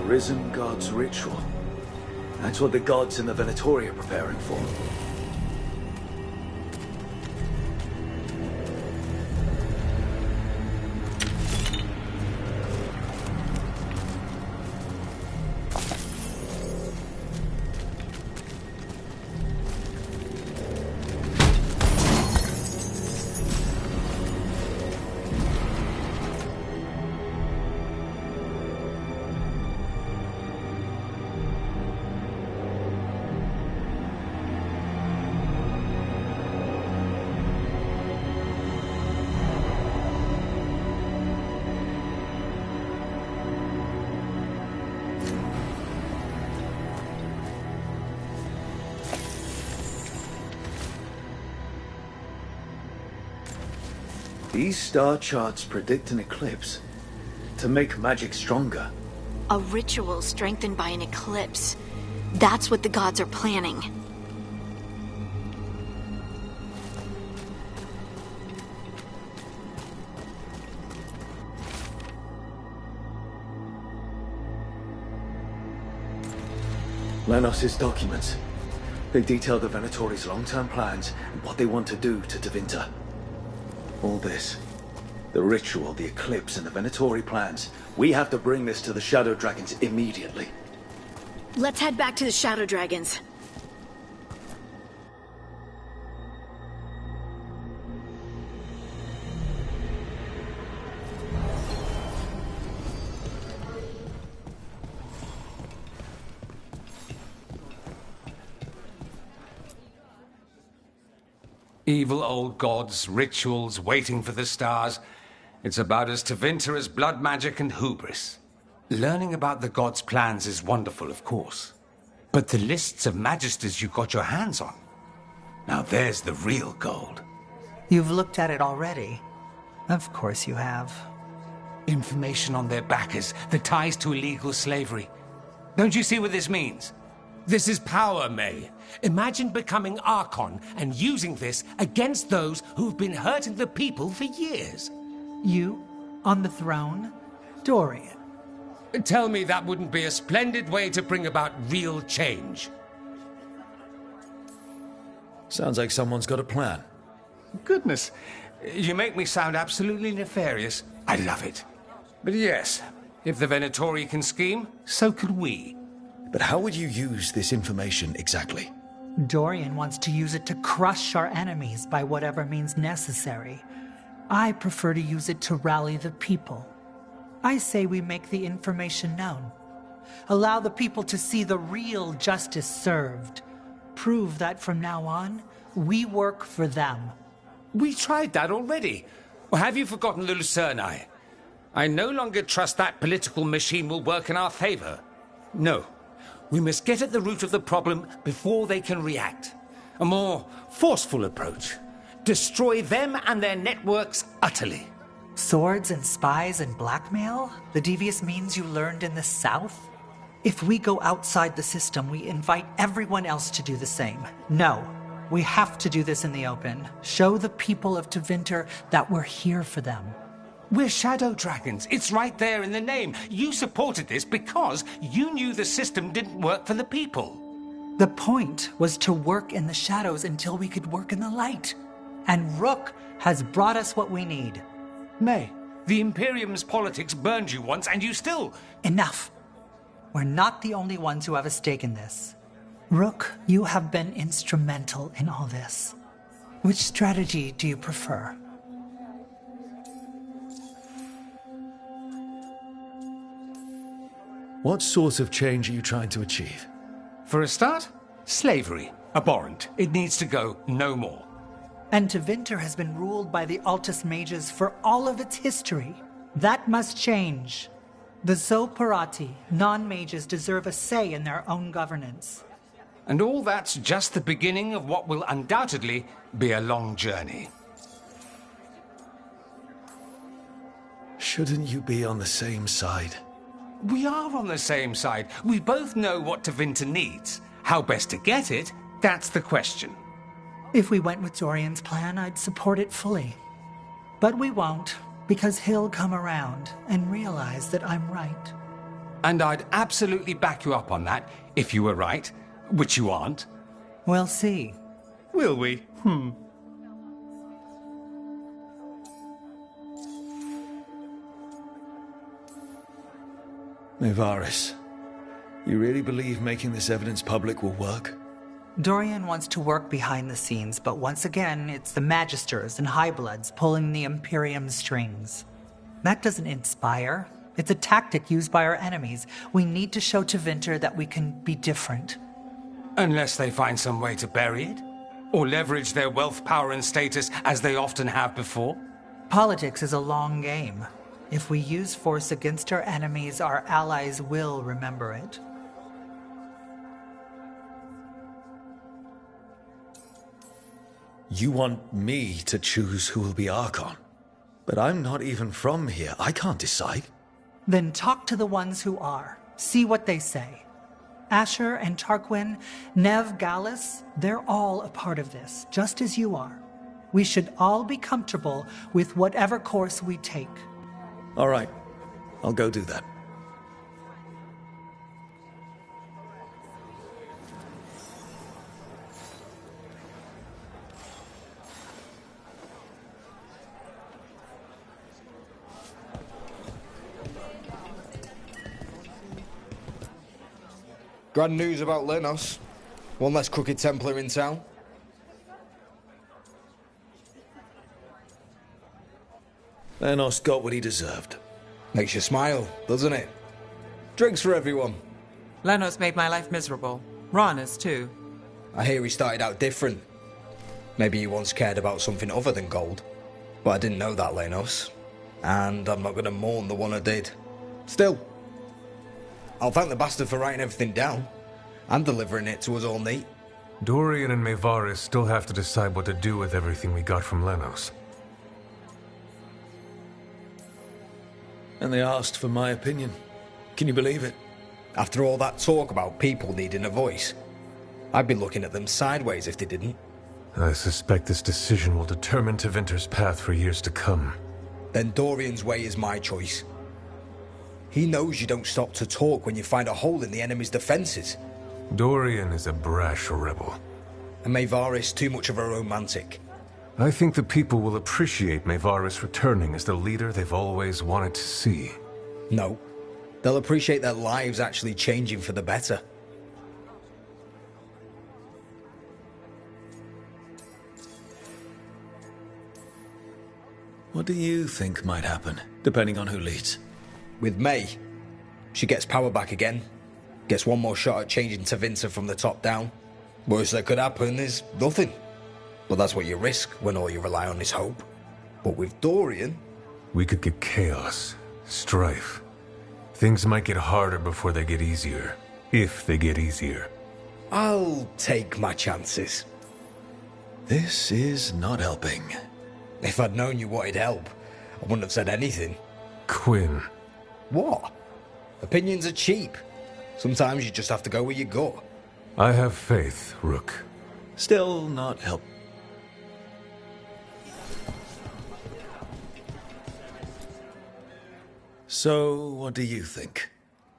Speaker 3: Risen God's ritual. That's what the gods in the Venatori are preparing for. These star charts predict an eclipse to make magic stronger.
Speaker 1: A ritual strengthened by an eclipse. That's what the gods are planning.
Speaker 3: Lenos's documents. They detail the Venatori's long-term plans and what they want to do to Tevinter. All this, the ritual, the eclipse, and the Venatori plans, we have to bring this to the Shadow Dragons immediately.
Speaker 1: Let's head back to the Shadow Dragons.
Speaker 14: Evil old gods, rituals, waiting for the stars. It's about as Tevinter as blood magic and hubris. Learning about the gods' plans is wonderful, of course. But the lists of magisters you got your hands on, now there's the real gold.
Speaker 13: You've looked at it already. Of course you have.
Speaker 14: Information on their backers, the ties to illegal slavery. Don't you see what this means?
Speaker 15: This is power, May. Imagine becoming Archon and using this against those who've been hurting the people for years.
Speaker 13: You, on the throne? Dorian.
Speaker 15: Tell me that wouldn't be a splendid way to bring about real change.
Speaker 17: Sounds like someone's got a plan.
Speaker 14: Goodness, you make me sound absolutely nefarious. I love it. But yes, if the Venatori can scheme, so can we.
Speaker 17: But how would you use this information exactly?
Speaker 13: Dorian wants to use it to crush our enemies by whatever means necessary. I prefer to use it to rally the people. I say we make the information known. Allow the people to see the real justice served. Prove that from now on, we work for them.
Speaker 14: We tried that already. Or have you forgotten the Lucerni? I no longer trust that political machine will work in our favor. No. We must get at the root of the problem before they can react. A more forceful approach. Destroy them and their networks utterly.
Speaker 13: Swords and spies and blackmail? The devious means you learned in the South? If we go outside the system, we invite everyone else to do the same. No, we have to do this in the open. Show the people of Tevinter that we're here for them.
Speaker 14: We're Shadow Dragons. It's right there in the name. You supported this because you knew the system didn't work for the people.
Speaker 13: The point was to work in the shadows until we could work in the light. And Rook has brought us what we need.
Speaker 14: May, the Imperium's politics burned you once and you still...
Speaker 13: Enough. We're not the only ones who have a stake in this. Rook, you have been instrumental in all this. Which strategy do you prefer?
Speaker 17: What sort of change are you trying to achieve?
Speaker 14: For a start, slavery. Abhorrent. It needs to go no more.
Speaker 13: And Tevinter has been ruled by the Altus mages for all of its history. That must change. The Zoparati, non-mages, deserve a say in their own governance.
Speaker 14: And all that's just the beginning of what will undoubtedly be a long journey.
Speaker 17: Shouldn't you be on the same side?
Speaker 14: We are on the same side. We both know what Tevinter needs. How best to get it, that's the question.
Speaker 13: If we went with Dorian's plan, I'd support it fully. But we won't, because he'll come around and realize that I'm right.
Speaker 14: And I'd absolutely back you up on that, if you were right, which you aren't.
Speaker 13: We'll see.
Speaker 14: Will we?
Speaker 17: Mevaris, you really believe making this evidence public will work?
Speaker 13: Dorian wants to work behind the scenes, but once again, it's the Magisters and Highbloods pulling the Imperium's strings. That doesn't inspire. It's a tactic used by our enemies. We need to show Tevinter that we can be different.
Speaker 14: Unless they find some way to bury it? Or leverage their wealth, power, and status as they often have before?
Speaker 13: Politics is a long game. If we use force against our enemies, our allies will remember it.
Speaker 17: You want me to choose who will be Archon? But I'm not even from here. I can't decide.
Speaker 13: Then talk to the ones who are. See what they say. Asher and Tarquin, Nev, Gallus, they're all a part of this, just as you are. We should all be comfortable with whatever course we take.
Speaker 17: All right. I'll go do that.
Speaker 18: Grand news about Lenos. One less crooked Templar in town.
Speaker 17: Lenos got what he deserved.
Speaker 18: Makes you smile, doesn't it? Drinks for everyone.
Speaker 19: Lenos made my life miserable. Rana's too.
Speaker 18: I hear he started out different. Maybe he once cared about something other than gold. But I didn't know that, Lenos. And I'm not going to mourn the one I did. Still, I'll thank the bastard for writing everything down. And delivering it to us all neat.
Speaker 20: Dorian and Mevaris still have to decide what to do with everything we got from Lenos.
Speaker 17: And they asked for my opinion. Can you believe it?
Speaker 18: After all that talk about people needing a voice, I'd be looking at them sideways if they didn't.
Speaker 20: I suspect this decision will determine Tevinter's path for years to come.
Speaker 18: Then Dorian's way is my choice. He knows you don't stop to talk when you find a hole in the enemy's defenses.
Speaker 20: Dorian is a brash rebel.
Speaker 18: And Mevaris too much of a romantic.
Speaker 20: I think the people will appreciate Mevaris returning as the leader they've always wanted to see.
Speaker 18: No. They'll appreciate their lives actually changing for the better.
Speaker 17: What do you think might happen, depending on who leads?
Speaker 18: With May, she gets power back again. Gets one more shot at changing Tevinter from the top down. Worst that could happen is nothing. But that's what you risk when all you rely on is hope. But with Dorian...
Speaker 20: We could get chaos, strife. Things might get harder before they get easier. If they get easier.
Speaker 18: I'll take my chances.
Speaker 17: This is not helping.
Speaker 18: If I'd known you wanted help, I wouldn't have said anything.
Speaker 20: Quinn.
Speaker 18: What? Opinions are cheap. Sometimes you just have to go where you go.
Speaker 20: I have faith, Rook.
Speaker 17: Still not help. So, what do you think?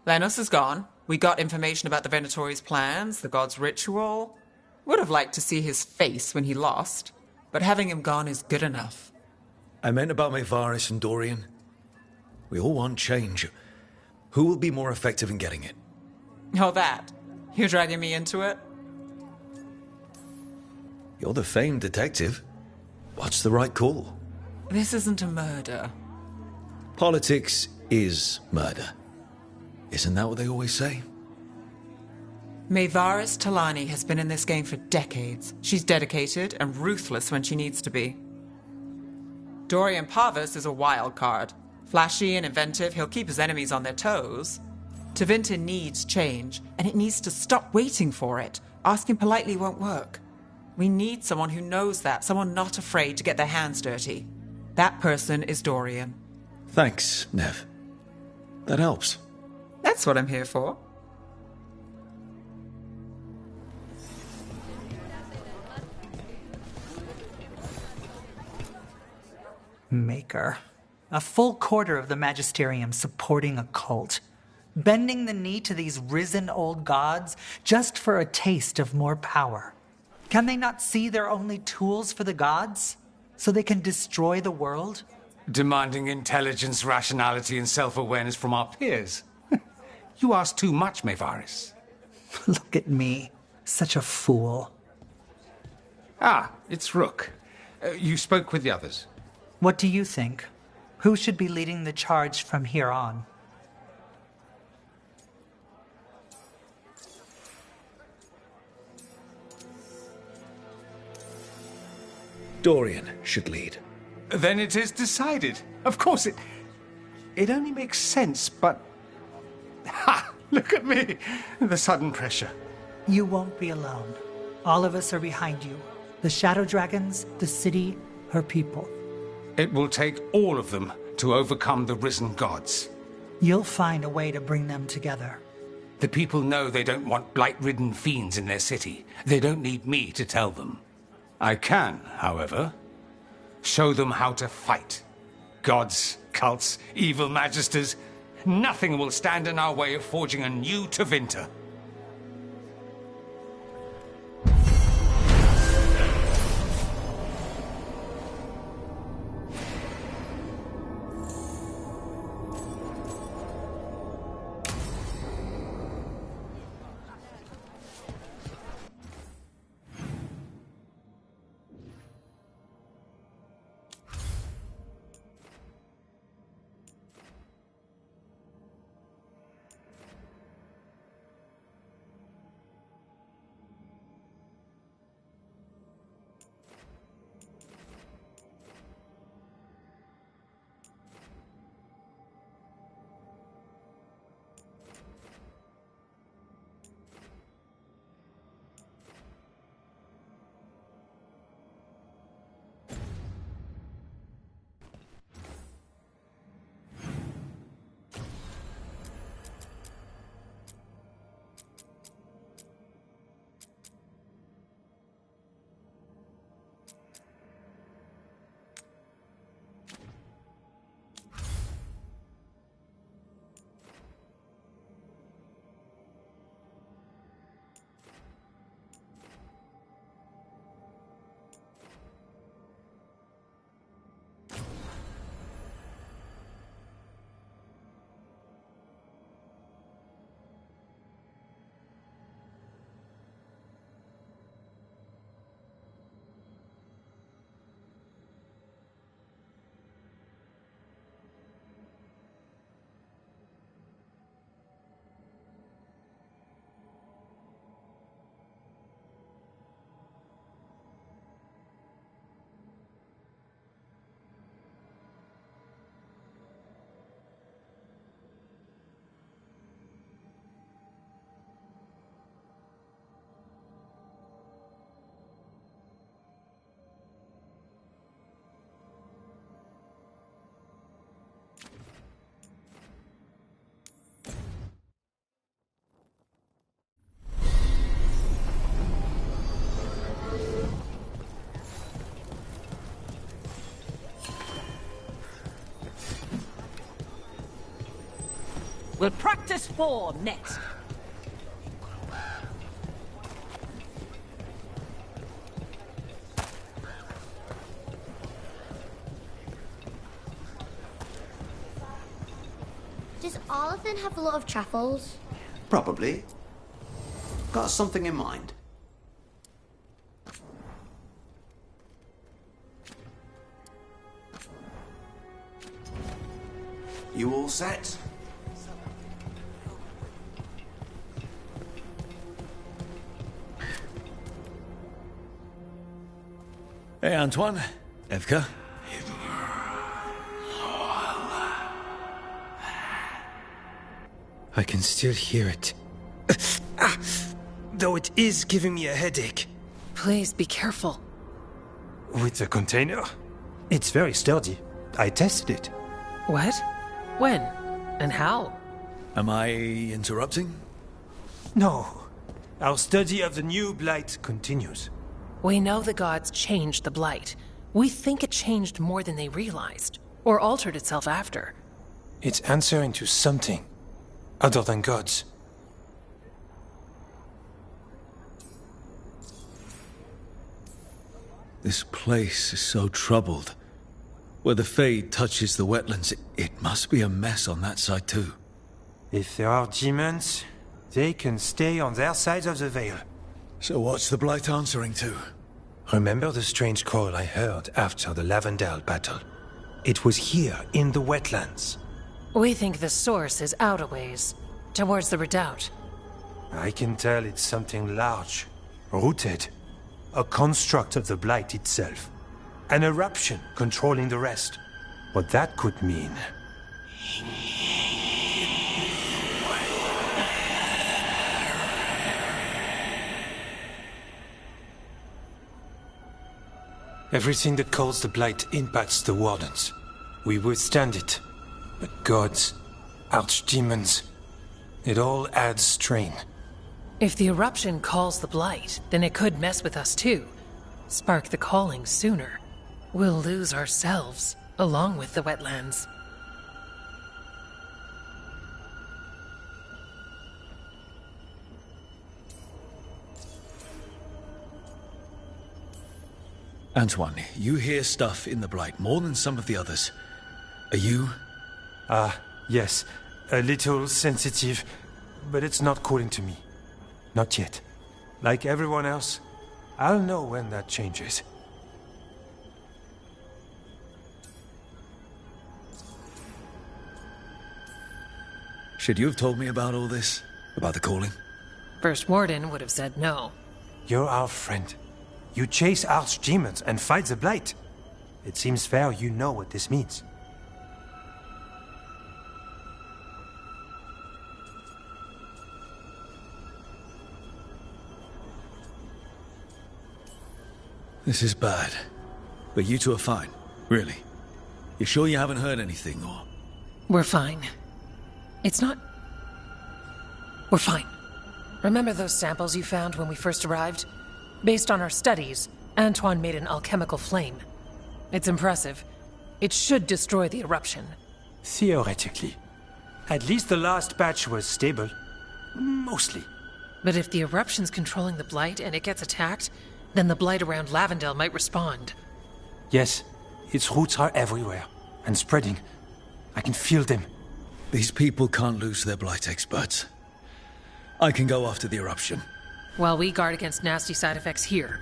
Speaker 19: Lenos is gone. We got information about the Venatori's plans, the god's ritual. Would have liked to see his face when he lost, but having him gone is good enough.
Speaker 17: I meant about Mevaris and Dorian. We all want change. Who will be more effective in getting it?
Speaker 19: Oh, that. You're dragging me into it?
Speaker 17: You're the famed detective. What's the right call?
Speaker 19: This isn't a murder.
Speaker 17: Politics is murder. Isn't that what they always say?
Speaker 19: Maevaris Talani has been in this game for decades. She's dedicated and ruthless when she needs to be. Dorian Parvis is a wild card. Flashy and inventive, he'll keep his enemies on their toes. Tevinter needs change, and it needs to stop waiting for it. Asking politely won't work. We need someone who knows that, someone not afraid to get their hands dirty. That person is Dorian.
Speaker 17: Thanks, Nev. That helps.
Speaker 19: That's what I'm here for.
Speaker 13: Maker. A full quarter of the Magisterium supporting a cult. Bending the knee to these risen old gods just for a taste of more power. Can they not see they're only tools for the gods? So they can destroy the world?
Speaker 14: Demanding intelligence, rationality, and self-awareness from our peers. You ask too much, Maevaris.
Speaker 13: Look at me. Such a fool.
Speaker 14: Ah, it's Rook. You spoke with the others.
Speaker 13: What do you think? Who should be leading the charge from here on?
Speaker 17: Dorian should lead.
Speaker 14: Then it is decided. Of course, it only makes sense, but... Ha! Look at me! The sudden pressure.
Speaker 13: You won't be alone. All of us are behind you. The Shadow Dragons, the city, her people.
Speaker 14: It will take all of them to overcome the risen gods.
Speaker 13: You'll find a way to bring them together.
Speaker 14: The people know they don't want blight-ridden fiends in their city. They don't need me to tell them. I can, however, show them how to fight. Gods, cults, evil magisters, nothing will stand in our way of forging a new Tevinter.
Speaker 4: We'll practice 4 next.
Speaker 21: Does Arlathan have a lot of truffles?
Speaker 22: Probably. Got something in mind? You all set?
Speaker 17: Hey, Antoine. Evka.
Speaker 6: I can still hear it. Though it is giving me a headache.
Speaker 7: Please be careful.
Speaker 6: With the container? It's very sturdy. I tested it.
Speaker 7: What? When? And how?
Speaker 17: Am I interrupting?
Speaker 6: No. Our study of the new blight continues.
Speaker 7: We know the gods changed the blight. We think it changed more than they realized, or altered itself after.
Speaker 6: It's answering to something other than gods.
Speaker 17: This place is so troubled. Where the Fade touches the wetlands, it must be a mess on that side too.
Speaker 6: If there are demons, they can stay on their side of the veil.
Speaker 17: So what's the blight answering to?
Speaker 6: Remember the strange call I heard after the Lavendale battle? It was here, in the wetlands.
Speaker 7: We think the source is out a ways, towards the redoubt.
Speaker 6: I can tell it's something large, rooted. A construct of the blight itself. An eruption controlling the rest. What that could mean. Everything that calls the blight impacts the wardens. We withstand it. But gods, archdemons, it all adds strain.
Speaker 7: If the eruption calls the blight, then it could mess with us too. Spark the calling sooner. We'll lose ourselves, along with the wetlands.
Speaker 17: Antoine, you hear stuff in the blight more than some of the others. Are you?
Speaker 6: Yes. A little sensitive, but it's not calling to me. Not yet. Like everyone else, I'll know when that changes.
Speaker 17: Should you have told me about all this? About the calling?
Speaker 7: First Warden would have said no.
Speaker 6: You're our friend. You chase archdemons and fight the blight. It seems fair you know what this means.
Speaker 17: This is bad. But you two are fine. Really. You sure you haven't heard anything, or...?
Speaker 7: We're fine. It's not... We're fine. Remember those samples you found when we first arrived? Based on our studies, Antoine made an alchemical flame. It's impressive. It should destroy the eruption.
Speaker 6: Theoretically. At least the last batch was stable. Mostly.
Speaker 7: But if the eruption's controlling the blight and it gets attacked, then the blight around Lavendale might respond.
Speaker 6: Yes, its roots are everywhere, and spreading. I can feel them.
Speaker 17: These people can't lose their blight experts. I can go after the eruption.
Speaker 7: While we guard against nasty side effects here.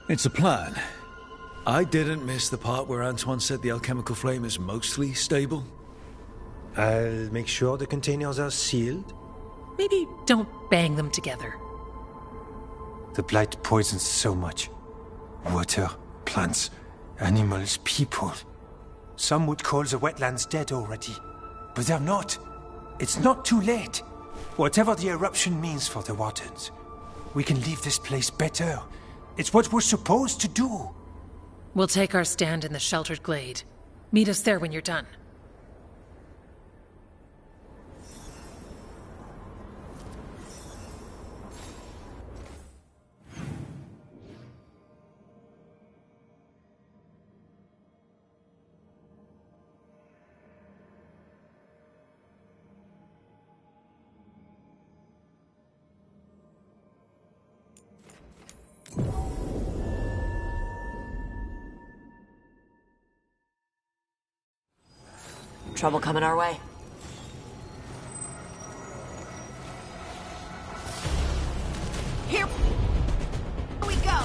Speaker 17: It's a plan. I didn't miss the part where Antoine said the alchemical flame is mostly stable.
Speaker 6: I'll make sure the containers are sealed.
Speaker 7: Maybe don't bang them together.
Speaker 6: The blight poisons so much. Water, plants, animals, people. Some would call the wetlands dead already. But they're not. It's not too late. Whatever the eruption means for the wardens, we can leave this place better. It's what we're supposed to do.
Speaker 7: We'll take our stand in the sheltered glade. Meet us there when you're done.
Speaker 2: Trouble coming our way.
Speaker 1: Here we go.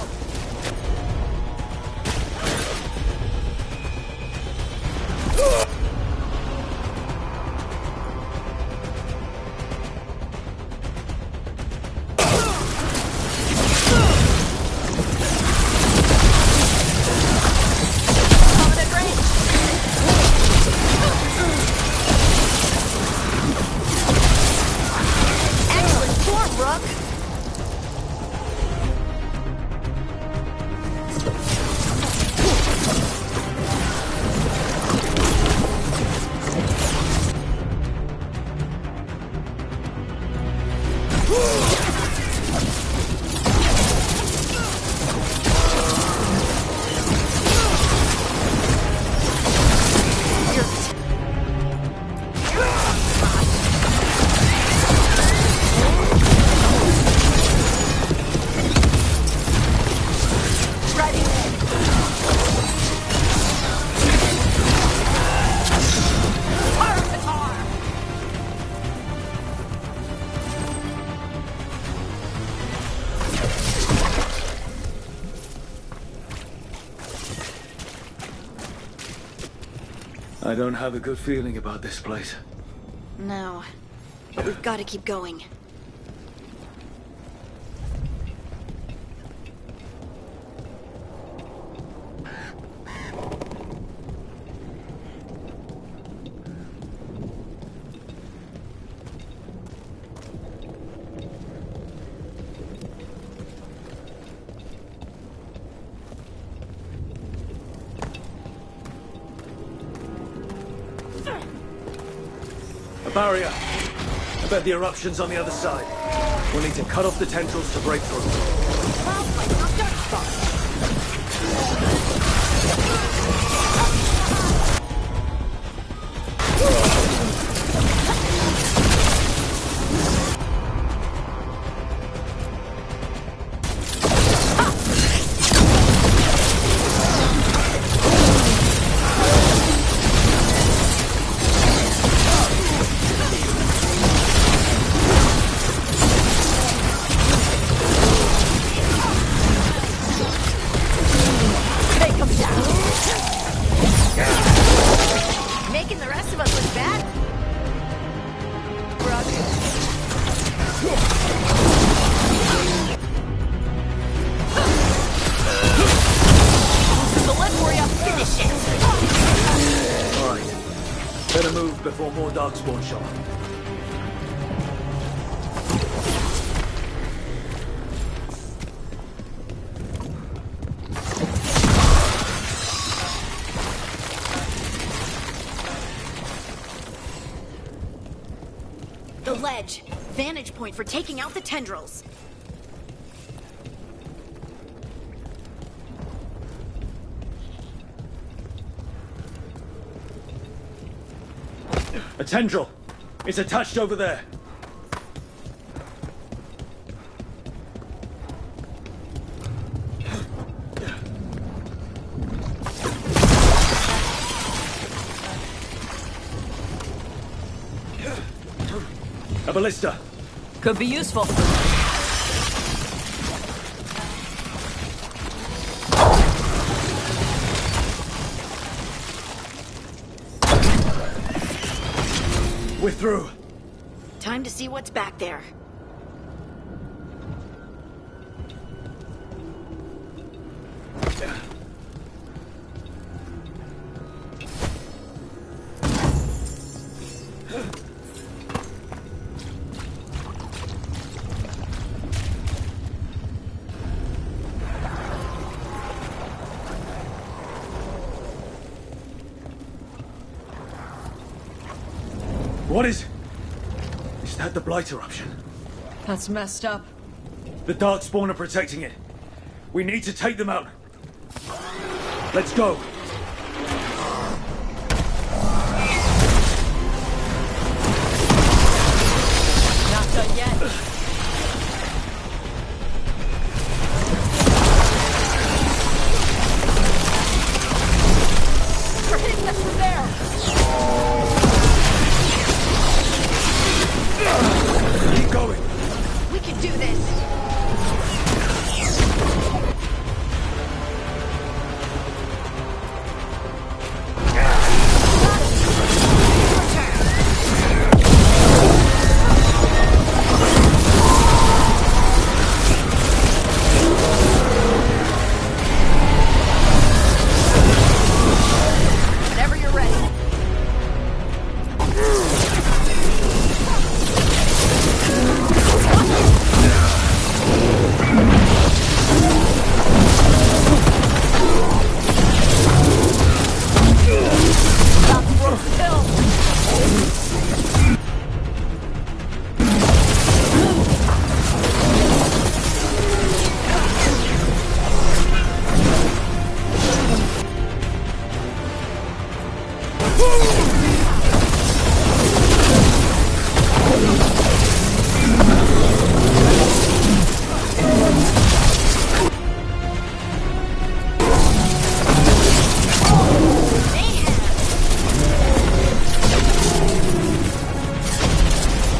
Speaker 1: Excellent form, Rook.
Speaker 3: I don't have a good feeling about this place.
Speaker 1: No. We've got to keep going.
Speaker 3: Barrier. I bet the eruption's on the other side. We'll need to cut off the tendrils to break through. Before more darkspawn show up.
Speaker 1: The ledge. Vantage point for taking out the tendrils.
Speaker 3: A tendril! It's attached over there! A ballista!
Speaker 4: Could be useful.
Speaker 3: We're through.
Speaker 1: Time to see what's back there.
Speaker 3: What is that the Blight eruption?
Speaker 4: That's messed up.
Speaker 3: The Darkspawn are protecting it. We need to take them out. Let's go.
Speaker 4: Not done yet. We're hitting them from there.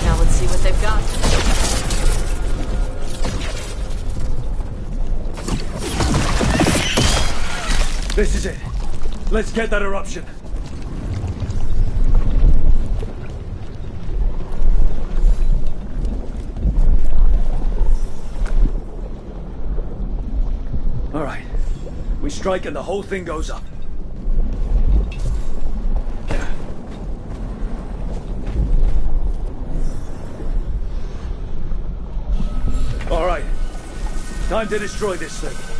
Speaker 2: Now let's see what they've got.
Speaker 17: This is it. Let's get that eruption. All right. We strike and the whole thing goes up. All right. Time to destroy this thing.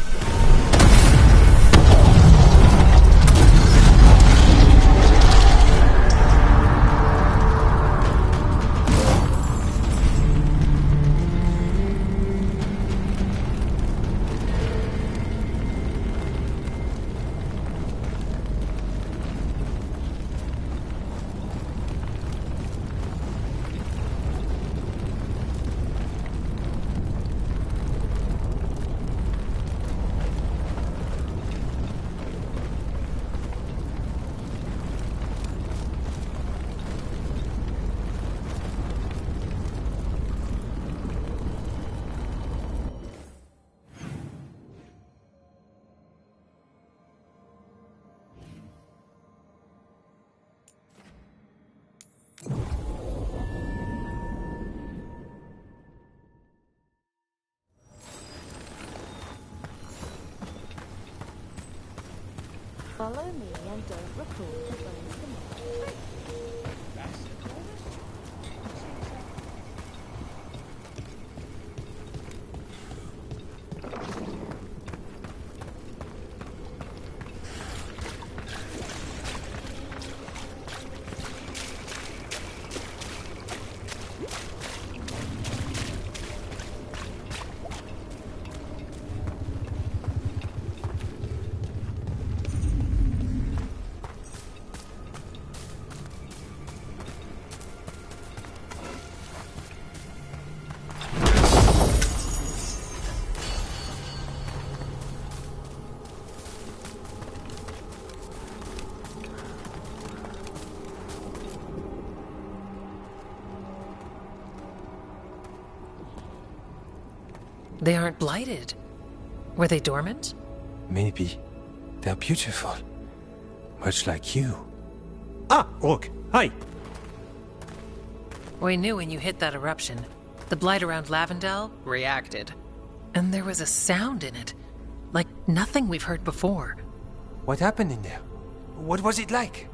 Speaker 21: Follow me and don't record the bones tomorrow.
Speaker 9: They aren't blighted. Were they dormant?
Speaker 6: Maybe. They're beautiful. Much like you. Ah, Rook, hi!
Speaker 9: We knew when you hit that eruption. The blight around Lavendel reacted. And there was a sound in it. Like nothing we've heard before.
Speaker 6: What happened in there? What was it like?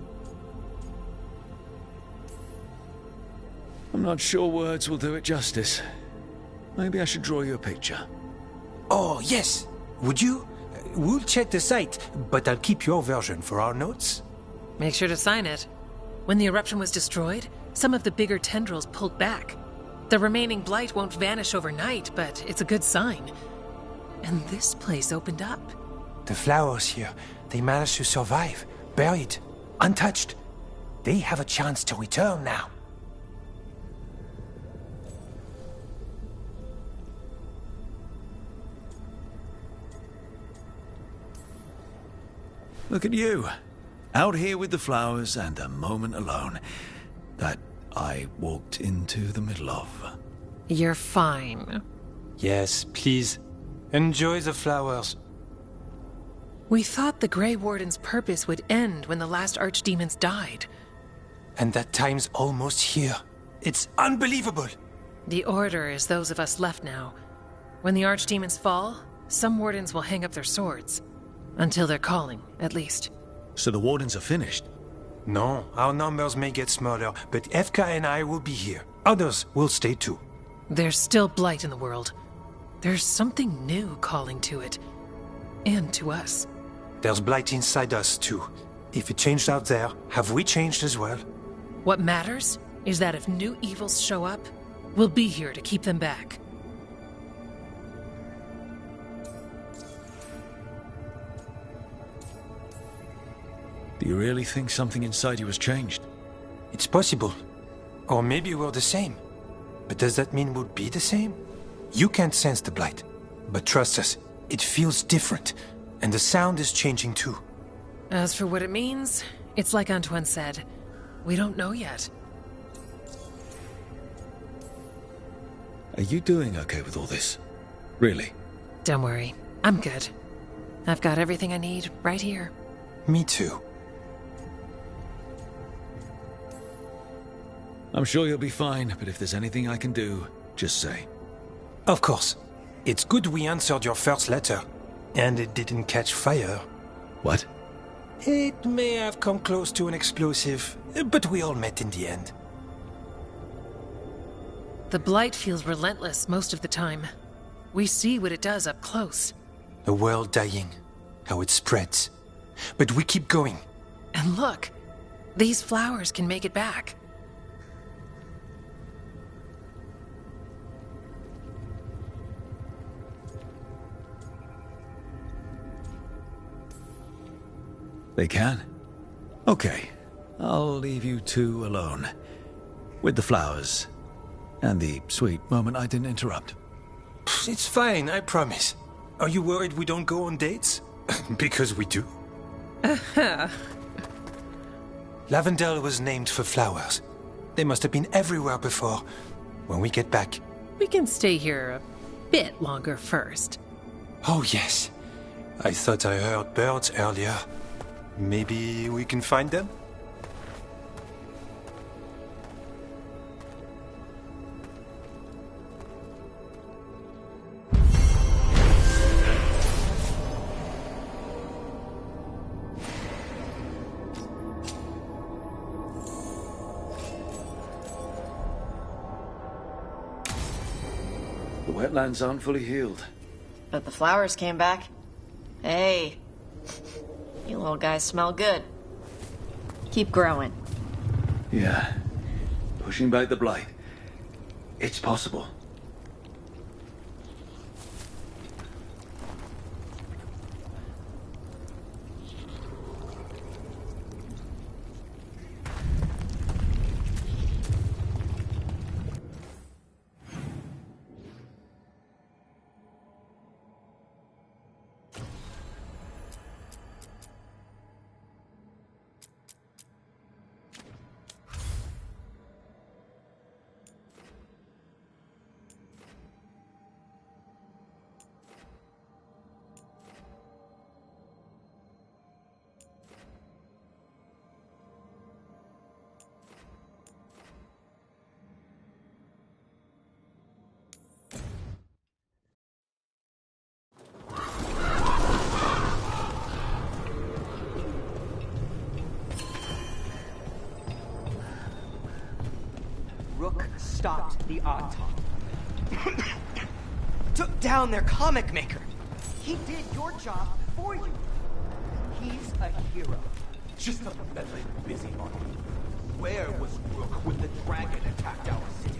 Speaker 17: I'm not sure words will do it justice. Maybe I should draw you a picture.
Speaker 6: Oh, yes. Would you? We'll check the site, but I'll keep your version for our notes.
Speaker 9: Make sure to sign it. When the eruption was destroyed, some of the bigger tendrils pulled back. The remaining blight won't vanish overnight, but it's a good sign. And this place opened up.
Speaker 6: The flowers here, they managed to survive, buried, untouched. They have a chance to return now.
Speaker 17: Look at you, out here with the flowers and a moment alone that I walked into the middle of.
Speaker 9: You're fine.
Speaker 6: Yes, please. Enjoy the flowers.
Speaker 9: We thought the Grey Warden's purpose would end when the last archdemons died.
Speaker 6: And that time's almost here. It's unbelievable.
Speaker 9: The Order is those of us left now. When the archdemons fall, some wardens will hang up their swords. Until they're calling, at least.
Speaker 17: So the Wardens are finished?
Speaker 6: No, our numbers may get smaller, but FK and I will be here. Others will stay too.
Speaker 9: There's still blight in the world. There's something new calling to it. And to us.
Speaker 6: There's blight inside us too. If it changed out there, have we changed as well?
Speaker 9: What matters is that if new evils show up, we'll be here to keep them back.
Speaker 17: Do you really think something inside you has changed?
Speaker 6: It's possible. Or maybe we're the same. But does that mean we'll be the same? You can't sense the blight. But trust us, it feels different. And the sound is changing too.
Speaker 9: As for what it means, it's like Antoine said. We don't know yet.
Speaker 17: Are you doing okay with all this? Really?
Speaker 9: Don't worry. I'm good. I've got everything I need right here.
Speaker 6: Me too.
Speaker 17: I'm sure you'll be fine, but if there's anything I can do, just say.
Speaker 6: Of course. It's good we answered your first letter. And it didn't catch fire.
Speaker 17: What?
Speaker 6: It may have come close to an explosive, but we all met in the end.
Speaker 9: The blight feels relentless most of the time. We see what it does up close.
Speaker 6: A world dying, how it spreads. But we keep going.
Speaker 9: And look, these flowers can make it back.
Speaker 17: They can? Okay. I'll leave you two alone. With the flowers. And the sweet moment I didn't interrupt.
Speaker 6: It's fine, I promise. Are you worried we don't go on dates? Because we do. Lavendel was named for flowers. They must have been everywhere before. When we get back.
Speaker 9: We can stay here a bit longer first.
Speaker 6: Oh, yes. I thought I heard birds earlier. Maybe we can find them?
Speaker 3: The wetlands aren't fully healed.
Speaker 2: But the flowers came back. Hey. You little guys smell good. Keep growing.
Speaker 3: Yeah. Pushing back the blight. It's possible.
Speaker 10: Stopped the autopsy. Took down their comic maker. He did your job for you. He's a hero.
Speaker 8: Just a meddling busybody. Where was Rook when the dragon attacked our city?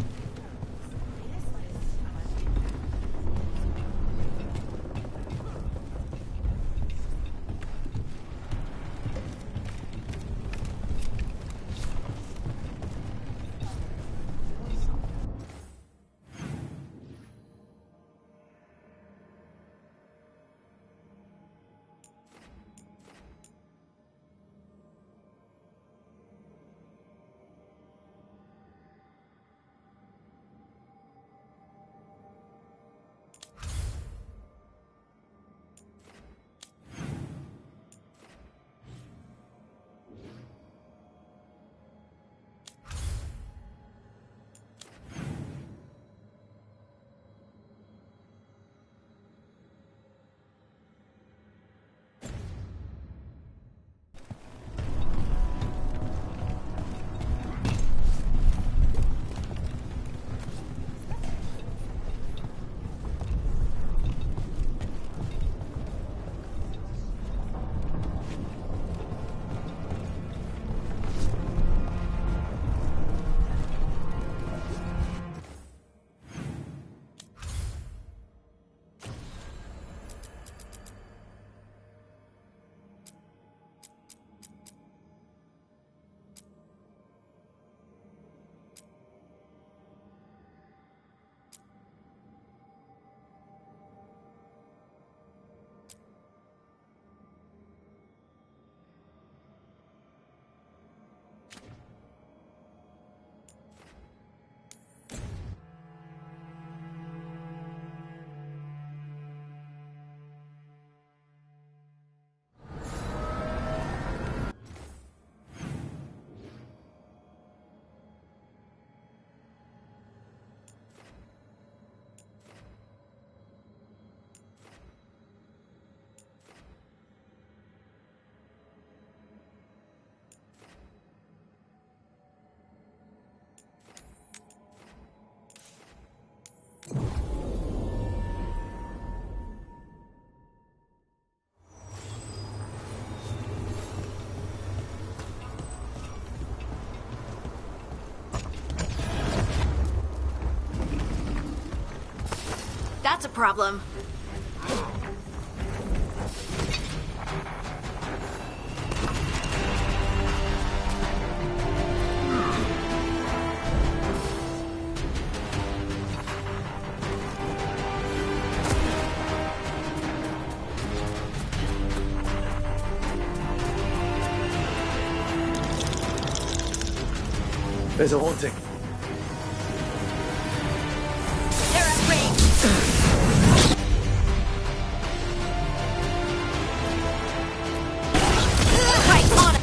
Speaker 1: that's a problem.
Speaker 3: There's a haunting.
Speaker 1: They're at range. Right on it.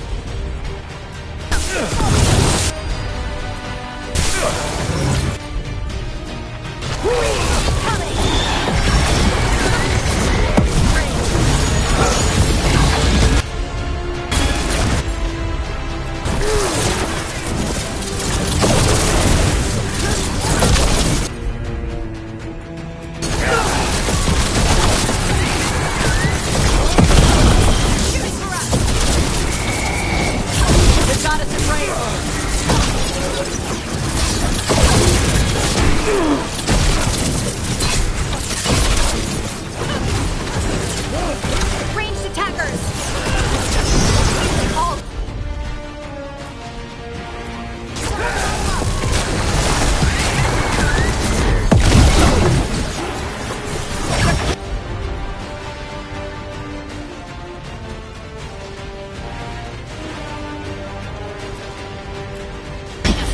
Speaker 1: Ranged attackers! All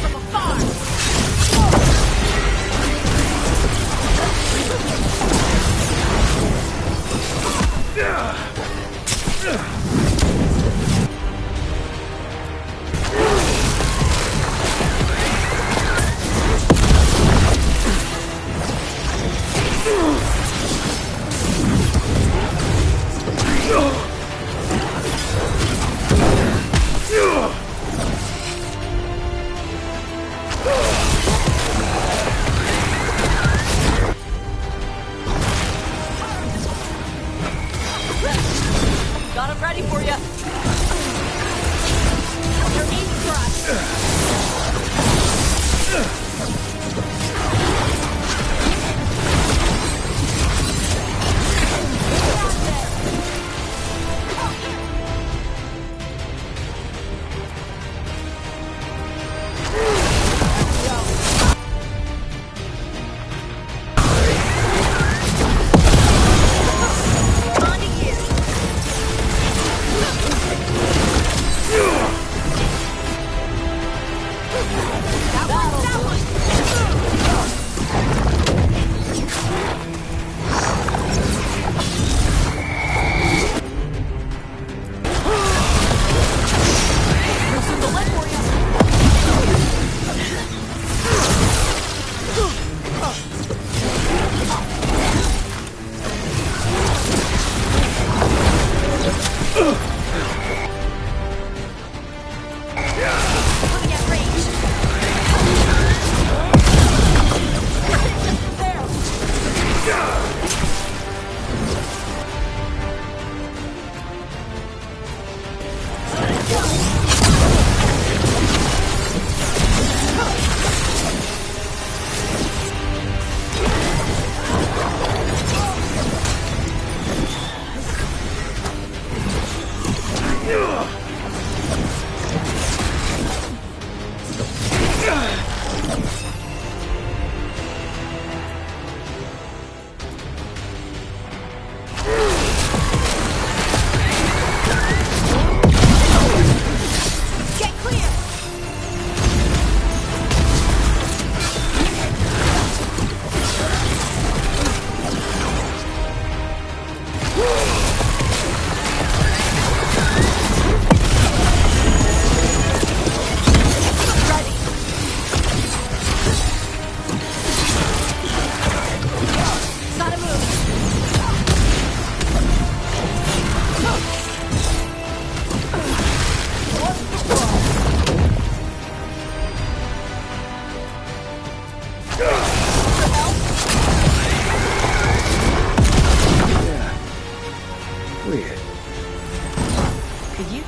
Speaker 1: from afar! Got him ready for you. They're aiming for us. On to you.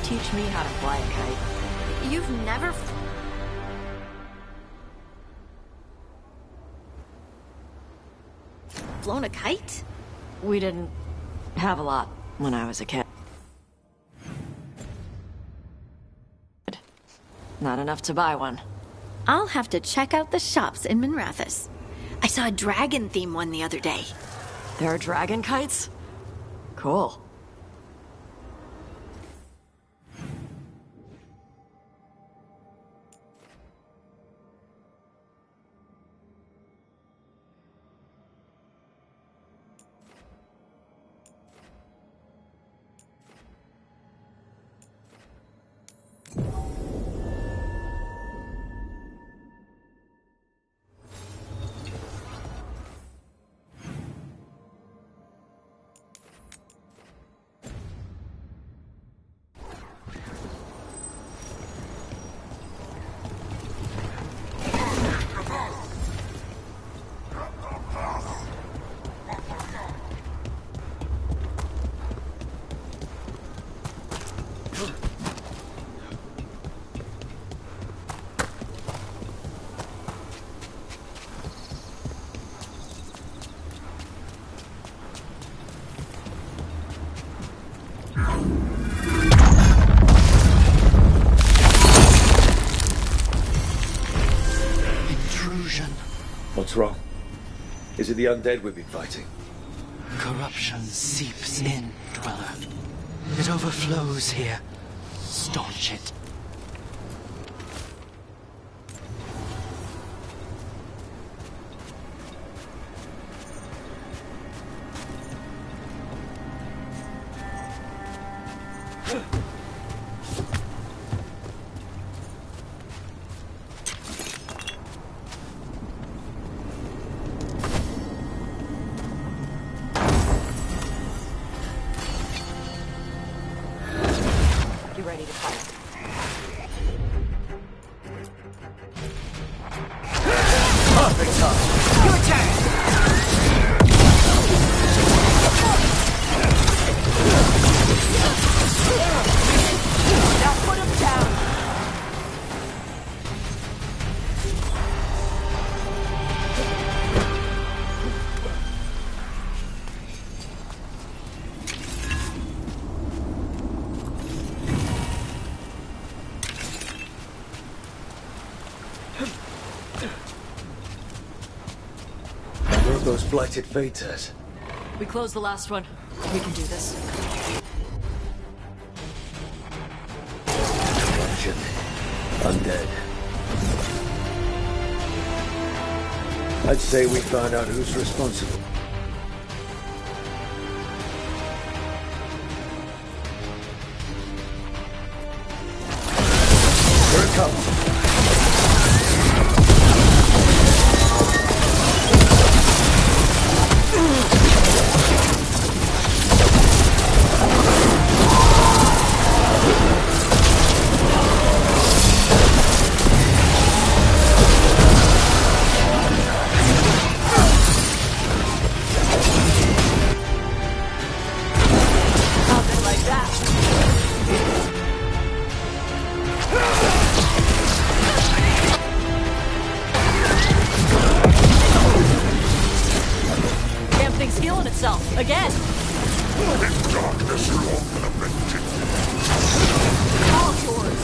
Speaker 2: teach me how to fly a kite.
Speaker 1: You've never... flown a kite?
Speaker 2: We didn't have a lot when I was a kid. Not enough to buy one.
Speaker 1: I'll have to check out the shops in Minrathous. I saw a dragon theme one the other day.
Speaker 2: There are dragon kites? Cool.
Speaker 3: What's wrong? Is it the undead we've been fighting?
Speaker 10: Corruption seeps in, Dweller. It overflows here. Staunch it.
Speaker 3: Those blighted fates.
Speaker 2: We closed the last one. We can do this.
Speaker 3: Corruption. Undead. I'd say we found out who's responsible. Here it comes.
Speaker 2: Again!
Speaker 8: In darkness, you ornamented.
Speaker 2: All yours!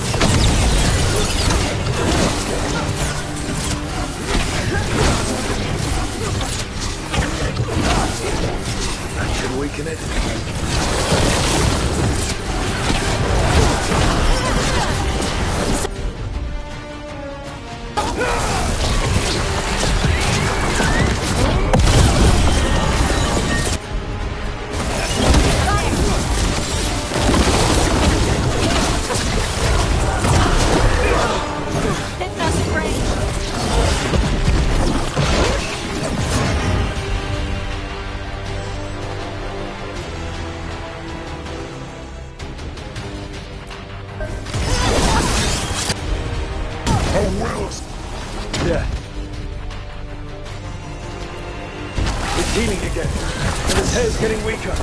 Speaker 3: That should weaken it. Yeah. It's healing again, and his hair's getting weaker.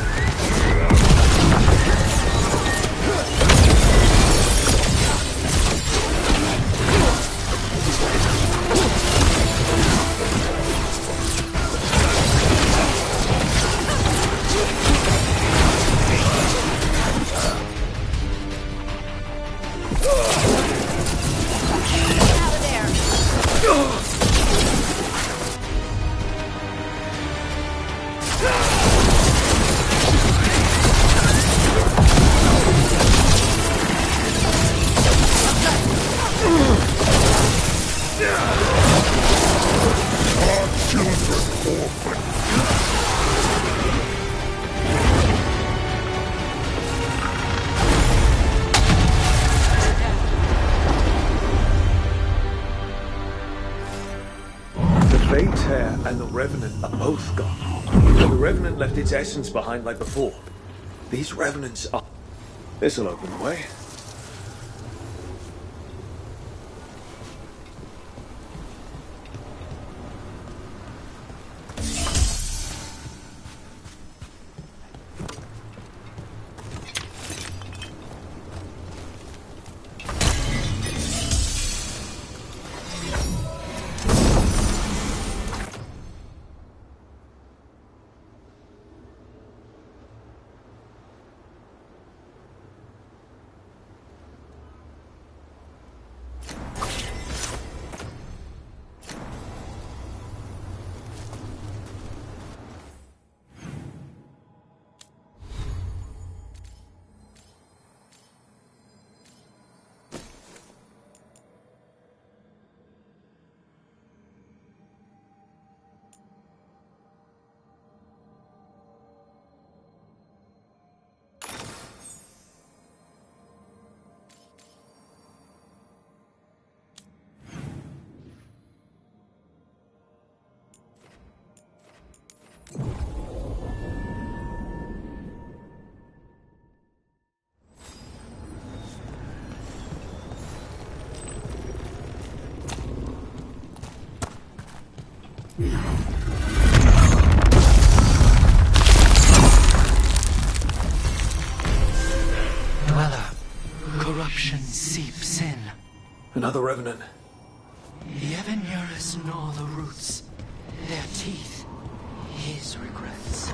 Speaker 1: out of there!
Speaker 8: Our children orphaned.
Speaker 3: Tear and the Revenant are both gone. The Revenant left its essence behind like before. These Revenants are... This'll open the way. Another Revenant.
Speaker 11: He ever nearest nor the roots, their teeth, his regrets.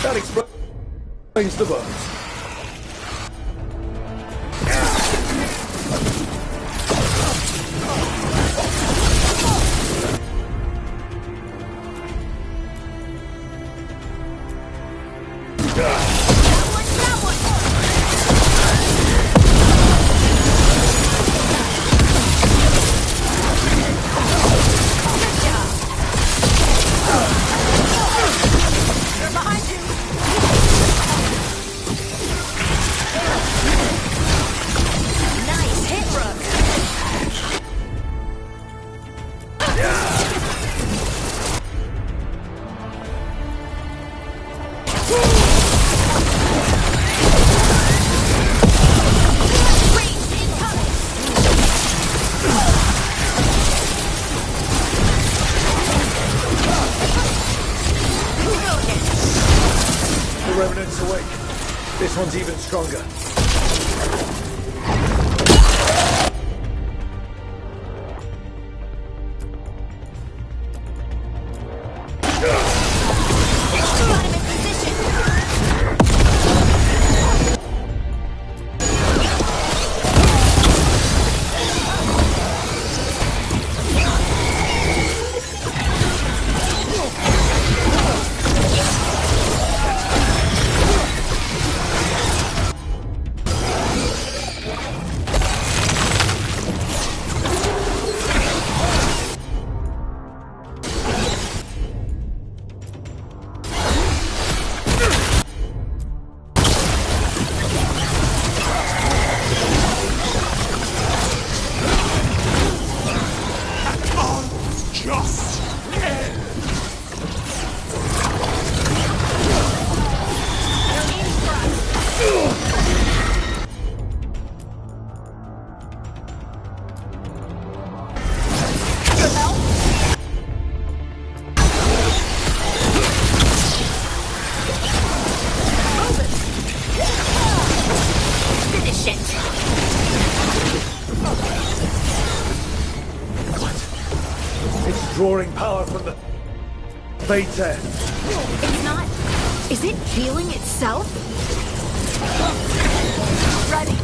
Speaker 3: That explains the bones. This one's even stronger. Drawing power from the Veilguard.
Speaker 1: It's not... Is it healing itself? Ready.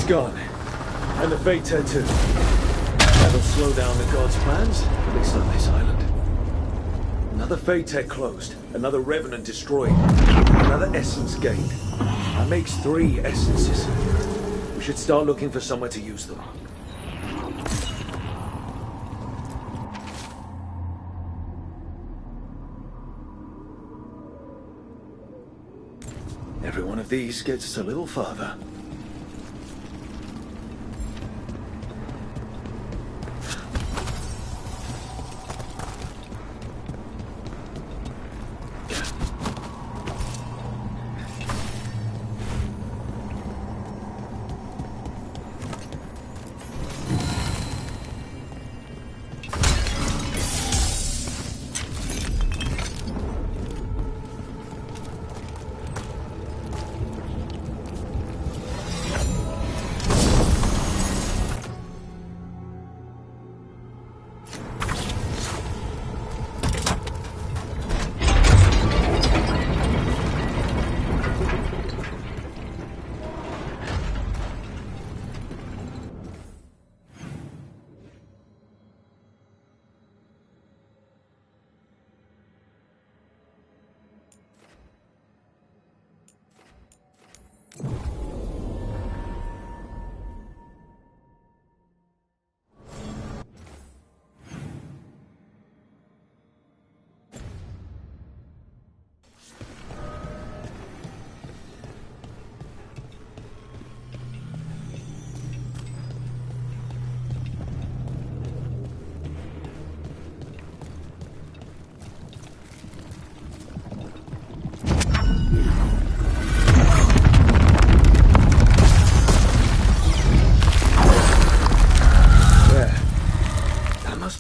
Speaker 3: Gone. And the Fate Tattoo. That'll slow down the gods' plans, at least on this island. Another Fate Tech closed, another Revenant destroyed, another Essence gained. That makes 3 Essences. We should start looking for somewhere to use them. Every one of these gets us a little farther.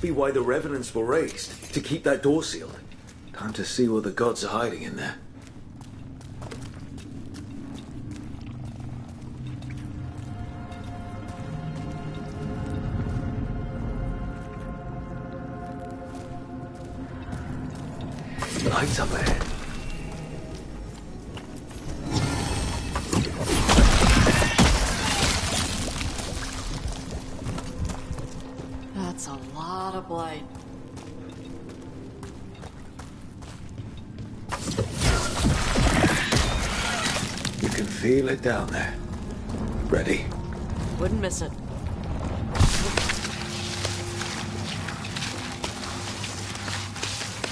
Speaker 3: Be why the Revenants were raised, to keep that door sealed. Time to see what the gods are hiding in there. Lights up ahead.
Speaker 2: That's a lot of blight.
Speaker 3: You can feel it down there. Ready?
Speaker 2: Wouldn't miss it.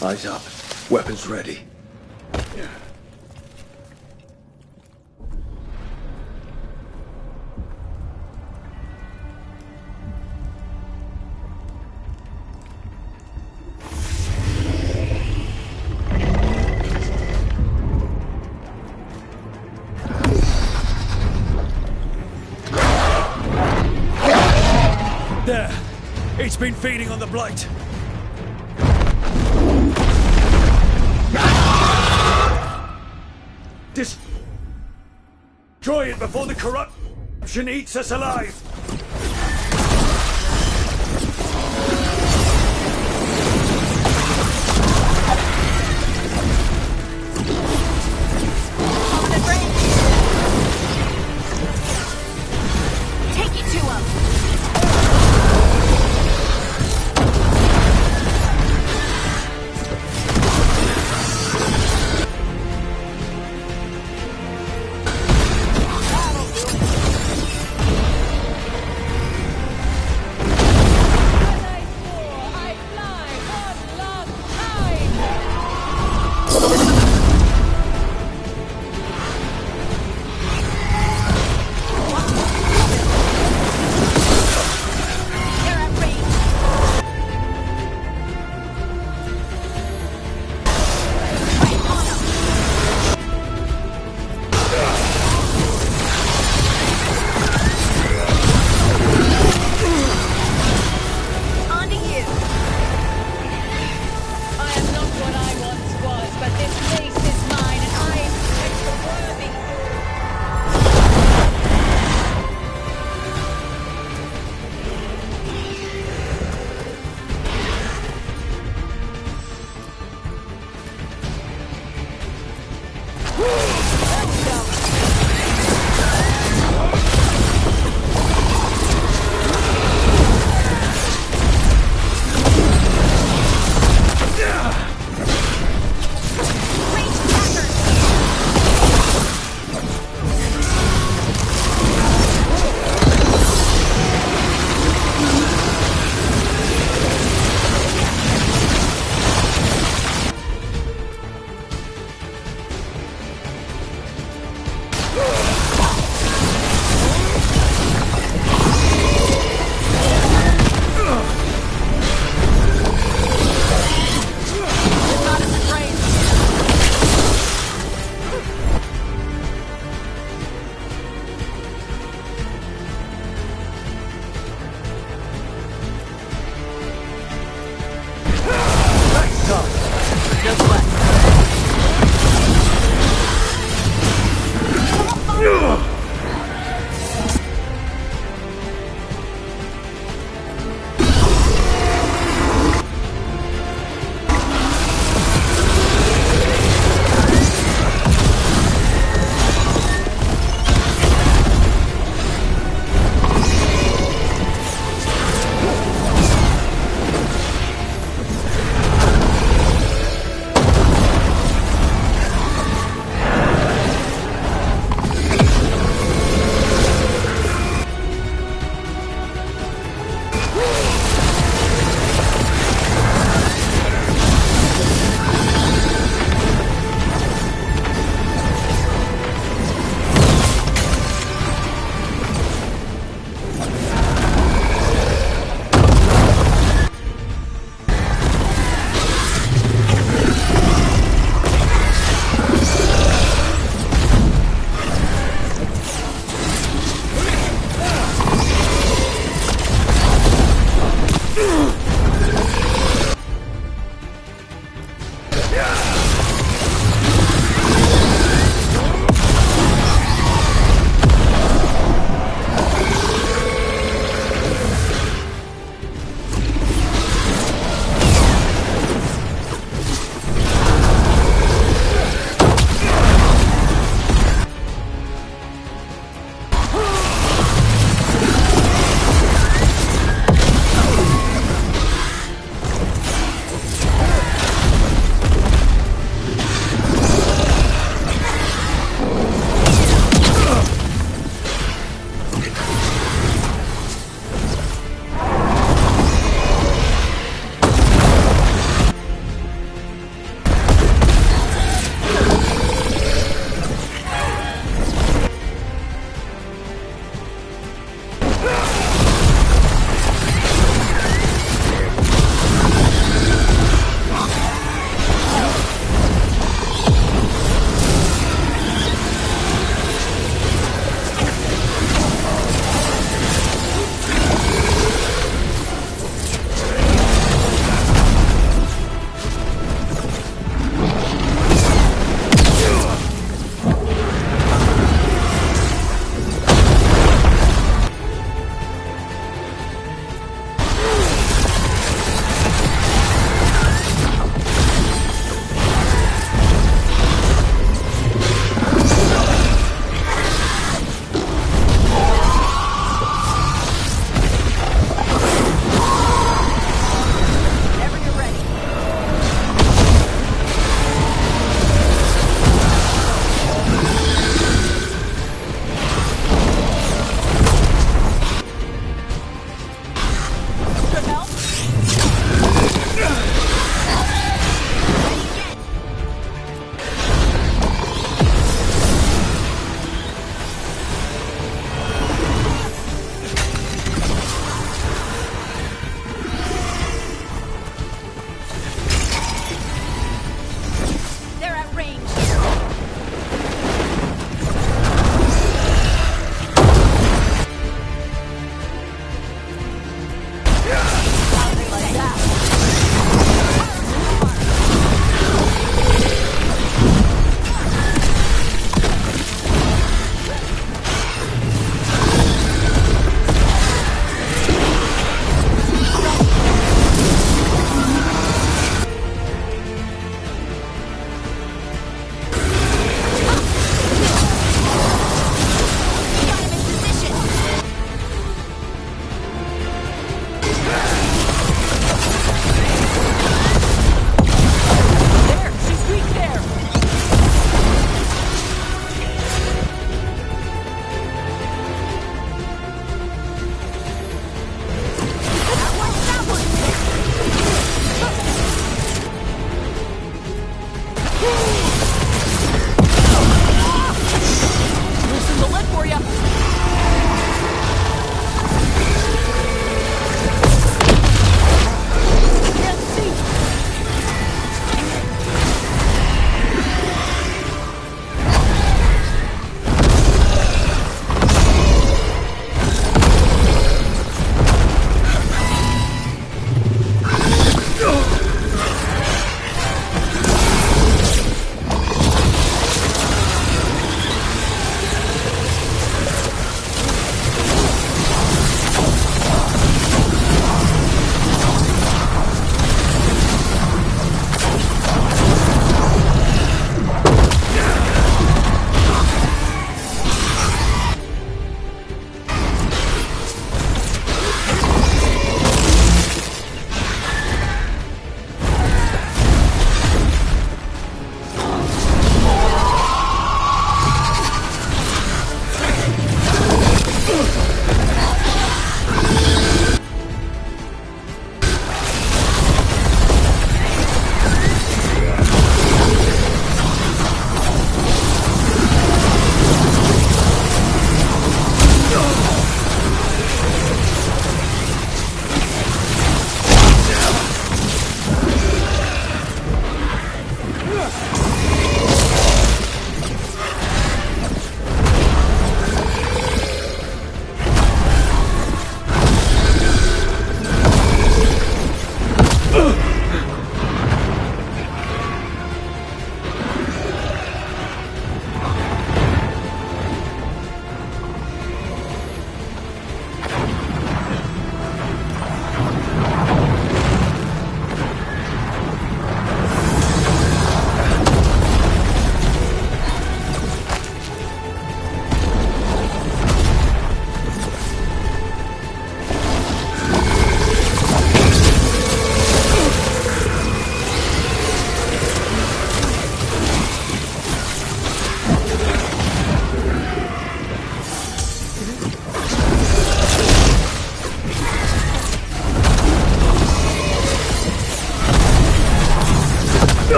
Speaker 3: Eyes up. Weapons ready.
Speaker 17: There! It's been feeding on the blight! Destroy it before the corruption eats us alive!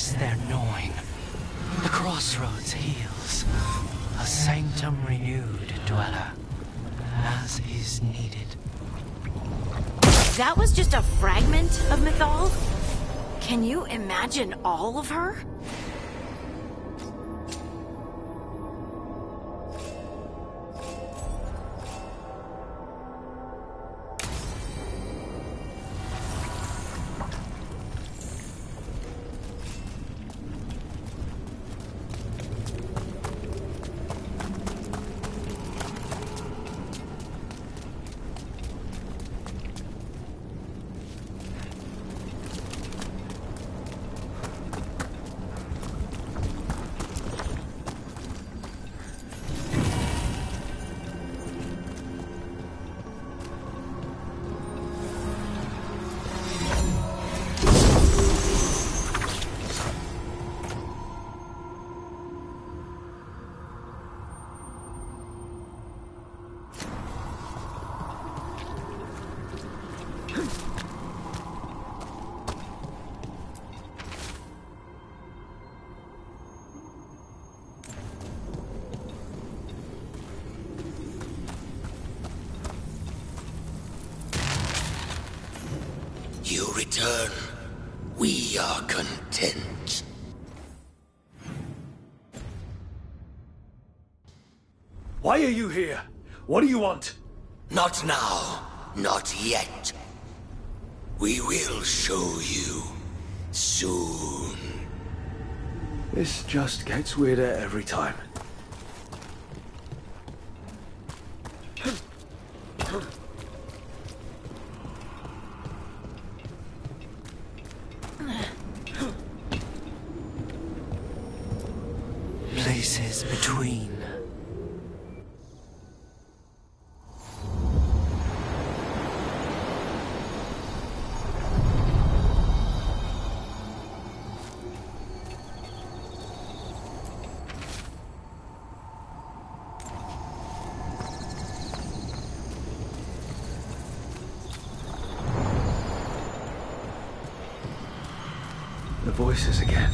Speaker 11: cease their gnawing. The crossroads heals. A sanctum renewed, dweller, as is needed.
Speaker 1: That was just a fragment of Mythal? Can you imagine all of her?
Speaker 5: You return. We are content.
Speaker 3: Why are you here? What do you want?
Speaker 5: Not now. Not yet. We will show you. Soon.
Speaker 3: This just gets weirder every time.
Speaker 11: Places between.
Speaker 3: The voices again.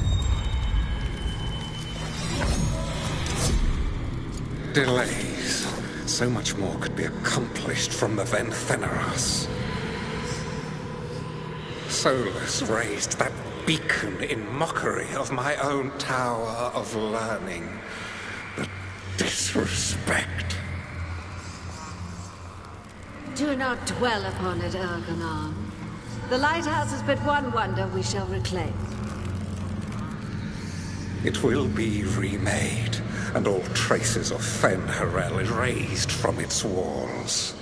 Speaker 15: Delays. So much more could be accomplished from the Ventheneras. Solus raised that beacon in mockery of my own tower of learning. The disrespect.
Speaker 12: Do not dwell upon it, Ergonon. The lighthouse is but one wonder we shall reclaim.
Speaker 15: It will be remade, and all traces of Fen'Harel erased from its walls.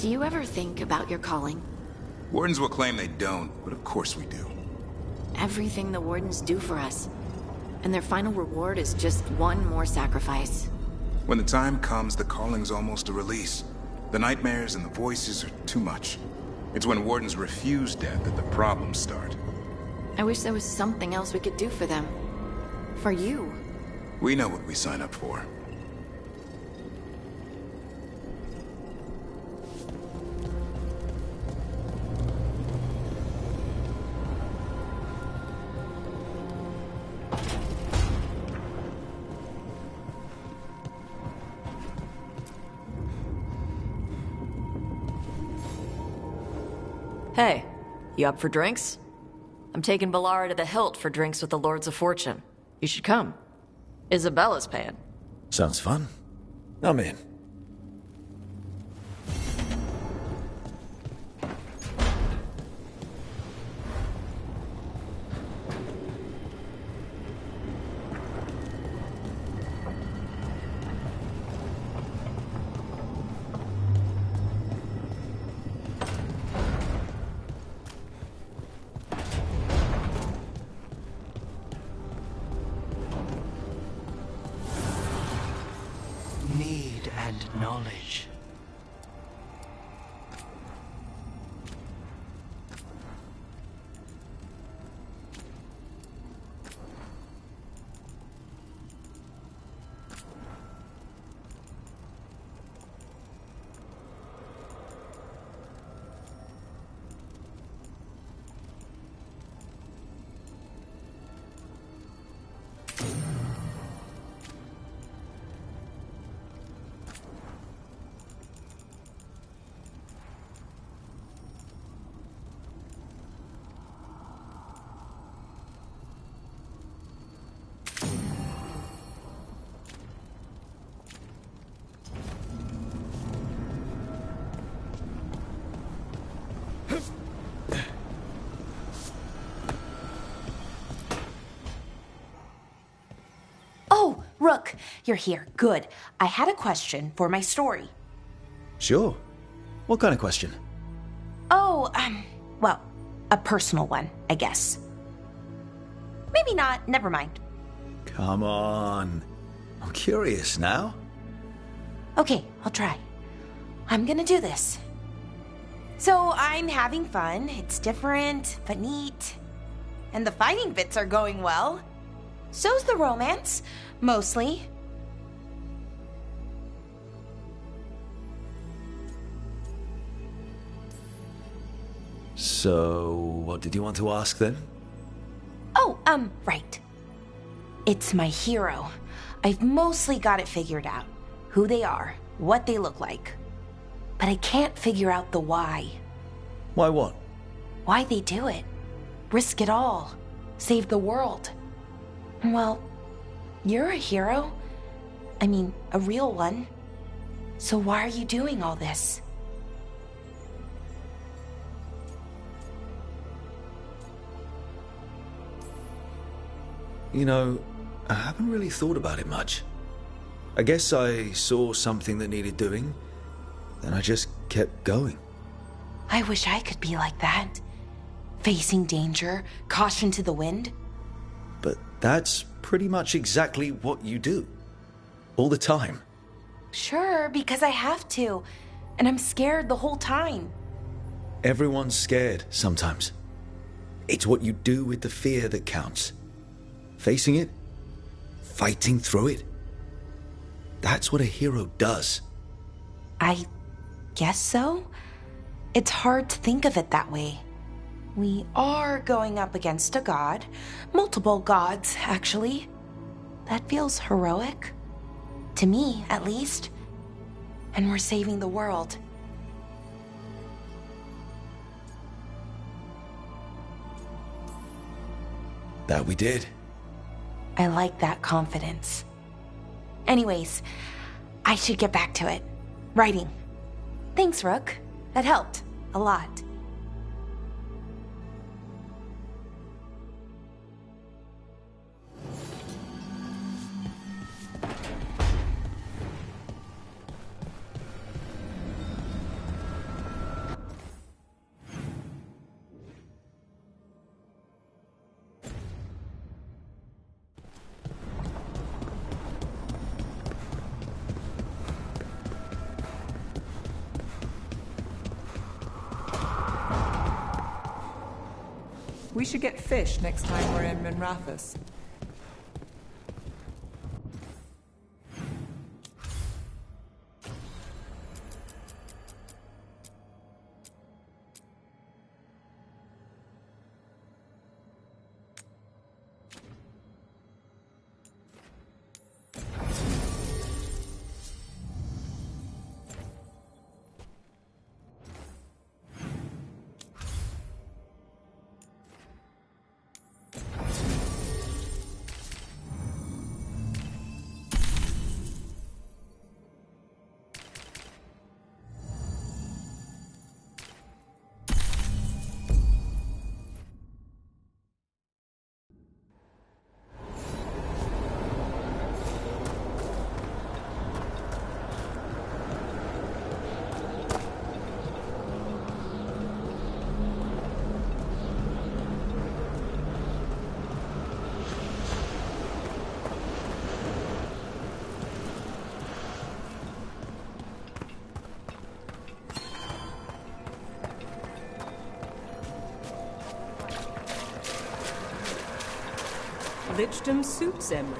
Speaker 1: Do you ever think about your calling?
Speaker 16: Wardens will claim they don't, but of course we do.
Speaker 1: Everything the Wardens do for us. And their final reward is just one more sacrifice.
Speaker 16: When the time comes, the calling's almost a release. The nightmares and the voices are too much. It's when Wardens refuse death that the problems start.
Speaker 1: I wish there was something else we could do for them. For you.
Speaker 16: We know what we sign up for.
Speaker 2: Hey, you up for drinks? I'm taking Bellara to the Hilt for drinks with the Lords of Fortune. You should come. Isabella's paying.
Speaker 17: Sounds fun. I'm in.
Speaker 11: Need and knowledge.
Speaker 18: Oh, Rook, you're here. Good. I had a question for my story.
Speaker 17: Sure. What kind of question?
Speaker 18: Oh, well, a personal one, I guess. Maybe not. Never mind.
Speaker 17: Come on. I'm curious now.
Speaker 18: Okay, I'll try. I'm gonna do this. So I'm having fun. It's different, but neat. And the fighting bits are going well. So's the romance, mostly.
Speaker 17: So, what did you want to ask then?
Speaker 18: Oh, right. It's my hero. I've mostly got it figured out. Who they are, what they look like. But I can't figure out the why.
Speaker 17: Why what?
Speaker 18: Why they do it. Risk it all. Save the world. Well, you're a hero. I mean, a real one. So why are you doing all this?
Speaker 17: You know, I haven't really thought about it much. I guess I saw something that needed doing, then I just kept going.
Speaker 18: I wish I could be like that. Facing danger, caution to the wind.
Speaker 17: But that's pretty much exactly what you do. All the time.
Speaker 18: Sure, because I have to. And I'm scared the whole time.
Speaker 17: Everyone's scared sometimes. It's what you do with the fear that counts. Facing it, fighting through it. That's what a hero does.
Speaker 18: I guess so. It's hard to think of it that way. We are going up against a god. Multiple gods, actually. That feels heroic. To me, at least. And we're saving the world.
Speaker 17: That we did.
Speaker 18: I like that confidence. Anyways, I should get back to it. Writing. Thanks, Rook. That helped. A lot.
Speaker 19: We should get fish next time we're in Minrathous.
Speaker 4: Lichdom suits Emmerich.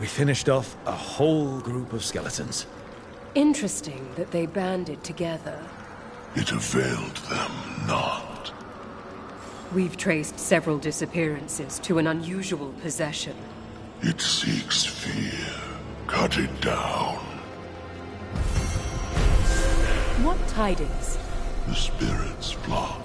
Speaker 3: We finished off a whole group of skeletons.
Speaker 20: Interesting that they banded together.
Speaker 23: It availed them not.
Speaker 20: We've traced several disappearances to an unusual possession.
Speaker 23: It seeks fear. Cut it down.
Speaker 20: What tidings?
Speaker 23: The spirits flock.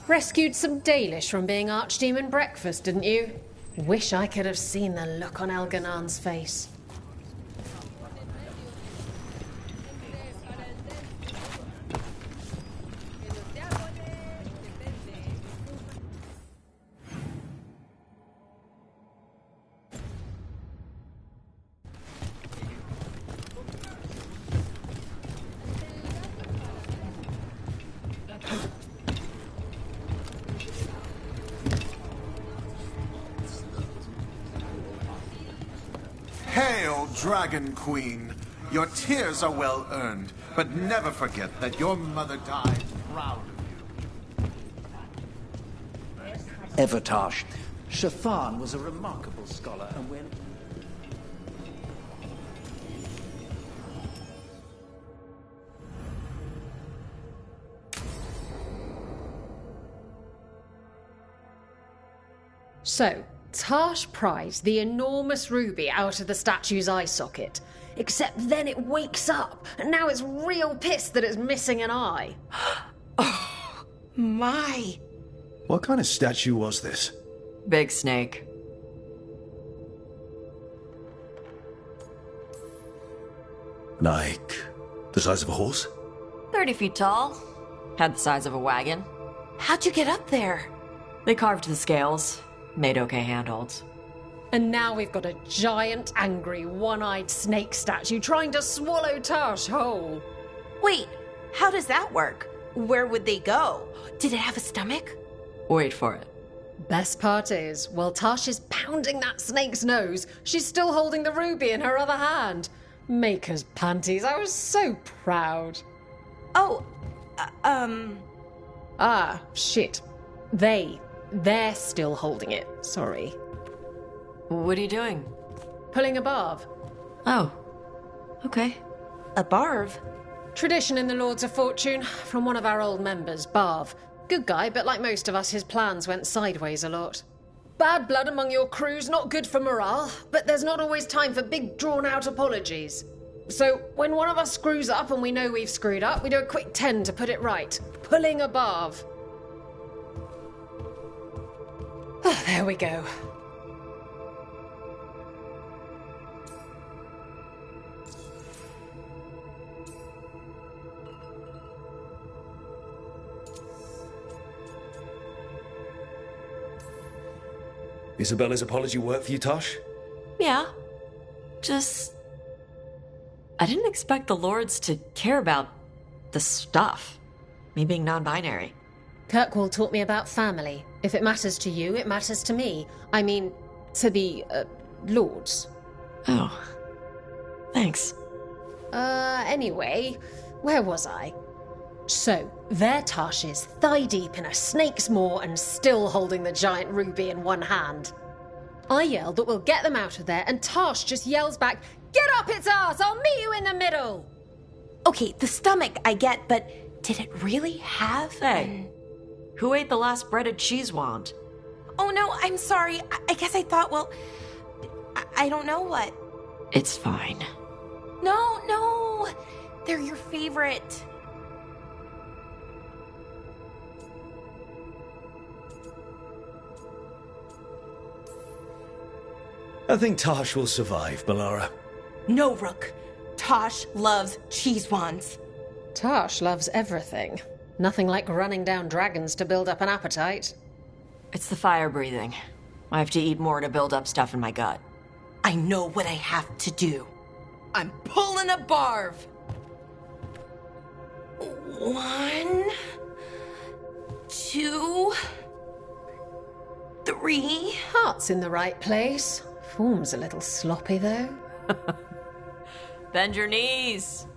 Speaker 24: Rescued some Dalish from being Archdemon breakfast, didn't you? Wish I could have seen the look on Elganan's face.
Speaker 25: Hail, Dragon Queen! Your tears are well earned, but never forget that your mother died proud of you.
Speaker 26: Evertash. Shafan was a remarkable scholar, and when...
Speaker 24: So, Tarsh prized the enormous ruby out of the statue's eye socket. Except then it wakes up, and now it's real pissed that it's missing an eye.
Speaker 18: Oh, my.
Speaker 3: What kind of statue was this?
Speaker 2: Big snake.
Speaker 3: Like, the size of a horse?
Speaker 2: 30 feet tall. Had the size of a wagon.
Speaker 18: How'd you get up there?
Speaker 2: They carved the scales. Made okay handholds.
Speaker 24: And now we've got a giant, angry, one-eyed snake statue trying to swallow Tarsh whole.
Speaker 18: Wait, how does that work? Where would they go? Did it have a stomach?
Speaker 2: Wait for it.
Speaker 24: Best part is, while Tarsh is pounding that snake's nose, she's still holding the ruby in her other hand. Maker's panties, I was so proud.
Speaker 18: Oh,
Speaker 24: Ah, shit. They're still holding it. Sorry.
Speaker 2: What are you doing?
Speaker 24: Pulling a barv.
Speaker 2: Oh. Okay.
Speaker 18: A barv?
Speaker 24: Tradition in the Lords of Fortune, from one of our old members, Barv. Good guy, but like most of us, his plans went sideways a lot. Bad blood among your crew's not good for morale, but there's not always time for big, drawn-out apologies. So, when one of us screws up and we know we've screwed up, we do a quick 10 to put it right. Pulling a barv. Oh, there we go.
Speaker 17: Isabella's apology work for you, Tosh?
Speaker 2: Yeah. I didn't expect the Lords to care about the stuff. Me being non-binary.
Speaker 24: Kirkwall taught me about family. If it matters to you, it matters to me. I mean, to the, Lords.
Speaker 2: Oh. Thanks.
Speaker 24: Anyway, where was I? So, there Tosh is, thigh-deep in a snake's maw and still holding the giant ruby in one hand. I yell that we'll get them out of there, and Tosh just yells back, "Get up its arse! I'll meet you in the middle!"
Speaker 18: Okay, the stomach I get, but did it really have...
Speaker 2: Hey, who ate the last breaded cheese wand?
Speaker 18: Oh no, I'm sorry. I guess I thought, well... I don't know what...
Speaker 2: It's fine.
Speaker 18: No! They're your favorite.
Speaker 17: I think Tosh will survive, Balara.
Speaker 18: No, Rook. Tosh loves cheese wands.
Speaker 24: Tosh loves everything. Nothing like running down dragons to build up an appetite.
Speaker 2: It's the fire breathing. I have to eat more to build up stuff in my gut.
Speaker 18: I know what I have to do. I'm pulling a barv. 1, 2, 3.
Speaker 24: Heart's in the right place. Form's a little sloppy, though.
Speaker 2: Bend your knees.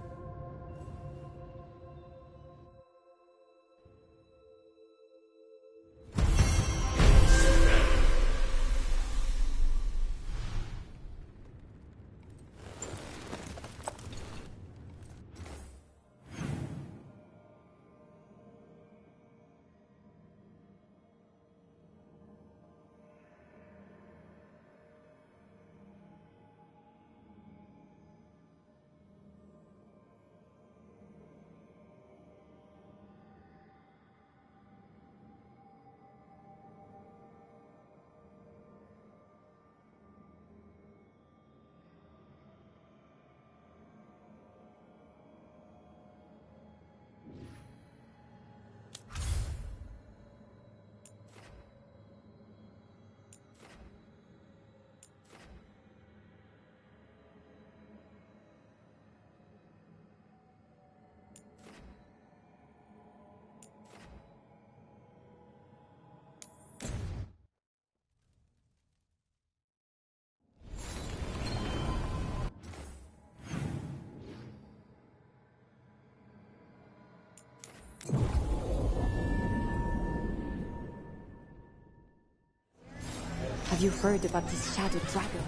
Speaker 7: Have you heard about this shadowed dragon?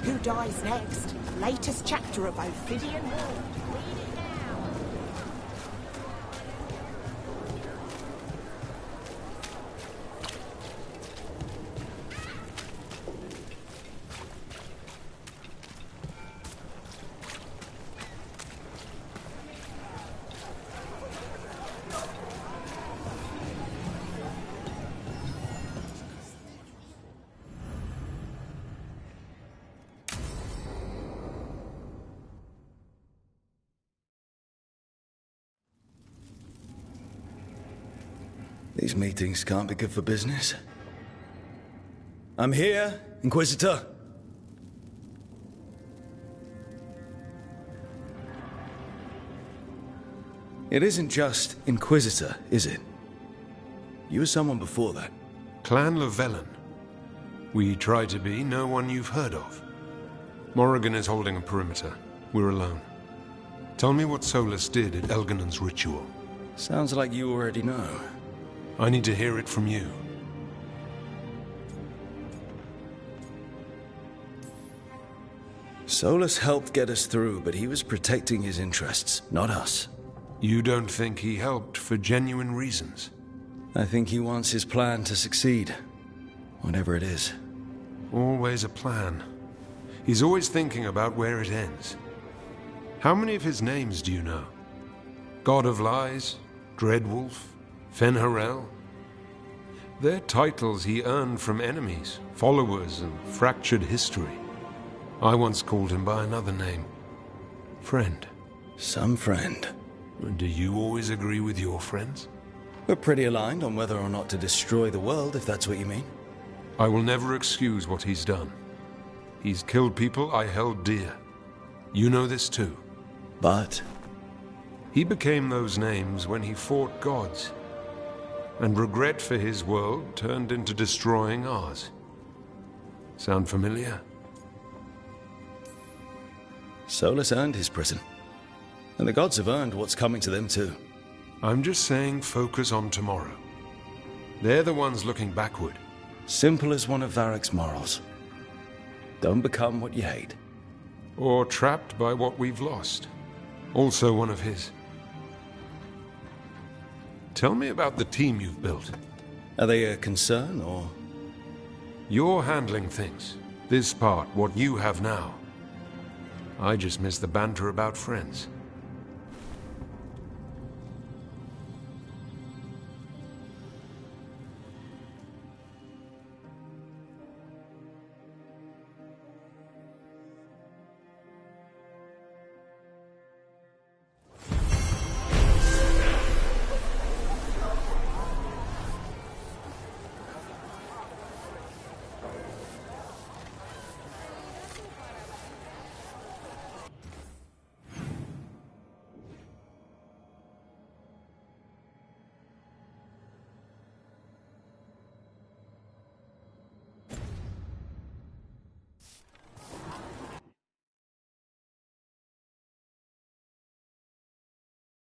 Speaker 7: Who dies next? Latest chapter of Ophidian War.
Speaker 17: These meetings can't be good for business. I'm here, Inquisitor. It isn't just Inquisitor, is it? You were someone before that.
Speaker 6: Clan Llewellyn. We try to be no one you've heard of. Morrigan is holding a perimeter. We're alone. Tell me what Solus did at Elginon's ritual.
Speaker 17: Sounds like you already know.
Speaker 6: I need to hear it from you.
Speaker 17: Solus helped get us through, but he was protecting his interests, not us.
Speaker 6: You don't think he helped for genuine reasons?
Speaker 17: I think he wants his plan to succeed. Whatever it is.
Speaker 6: Always a plan. He's always thinking about where it ends. How many of his names do you know? God of Lies? Dreadwolf? Fenharel?
Speaker 9: They're titles he earned from enemies, followers, and fractured history. I once called him by another name. Friend.
Speaker 17: Some friend.
Speaker 9: And do you always agree with your friends?
Speaker 17: We're pretty aligned on whether or not to destroy the world, if that's what you mean.
Speaker 9: I will never excuse what he's done. He's killed people I held dear. You know this too.
Speaker 17: But?
Speaker 9: He became those names when he fought gods. And regret for his world turned into destroying ours. Sound familiar?
Speaker 17: Solus earned his prison. And the gods have earned what's coming to them too.
Speaker 9: I'm just saying focus on tomorrow. They're the ones looking backward.
Speaker 17: Simple as one of Varric's morals. Don't become what you hate.
Speaker 9: Or trapped by what we've lost. Also one of his. Tell me about the team you've built.
Speaker 17: Are they a concern, or...?
Speaker 9: You're handling things. This part, what you have now. I just miss the banter about friends.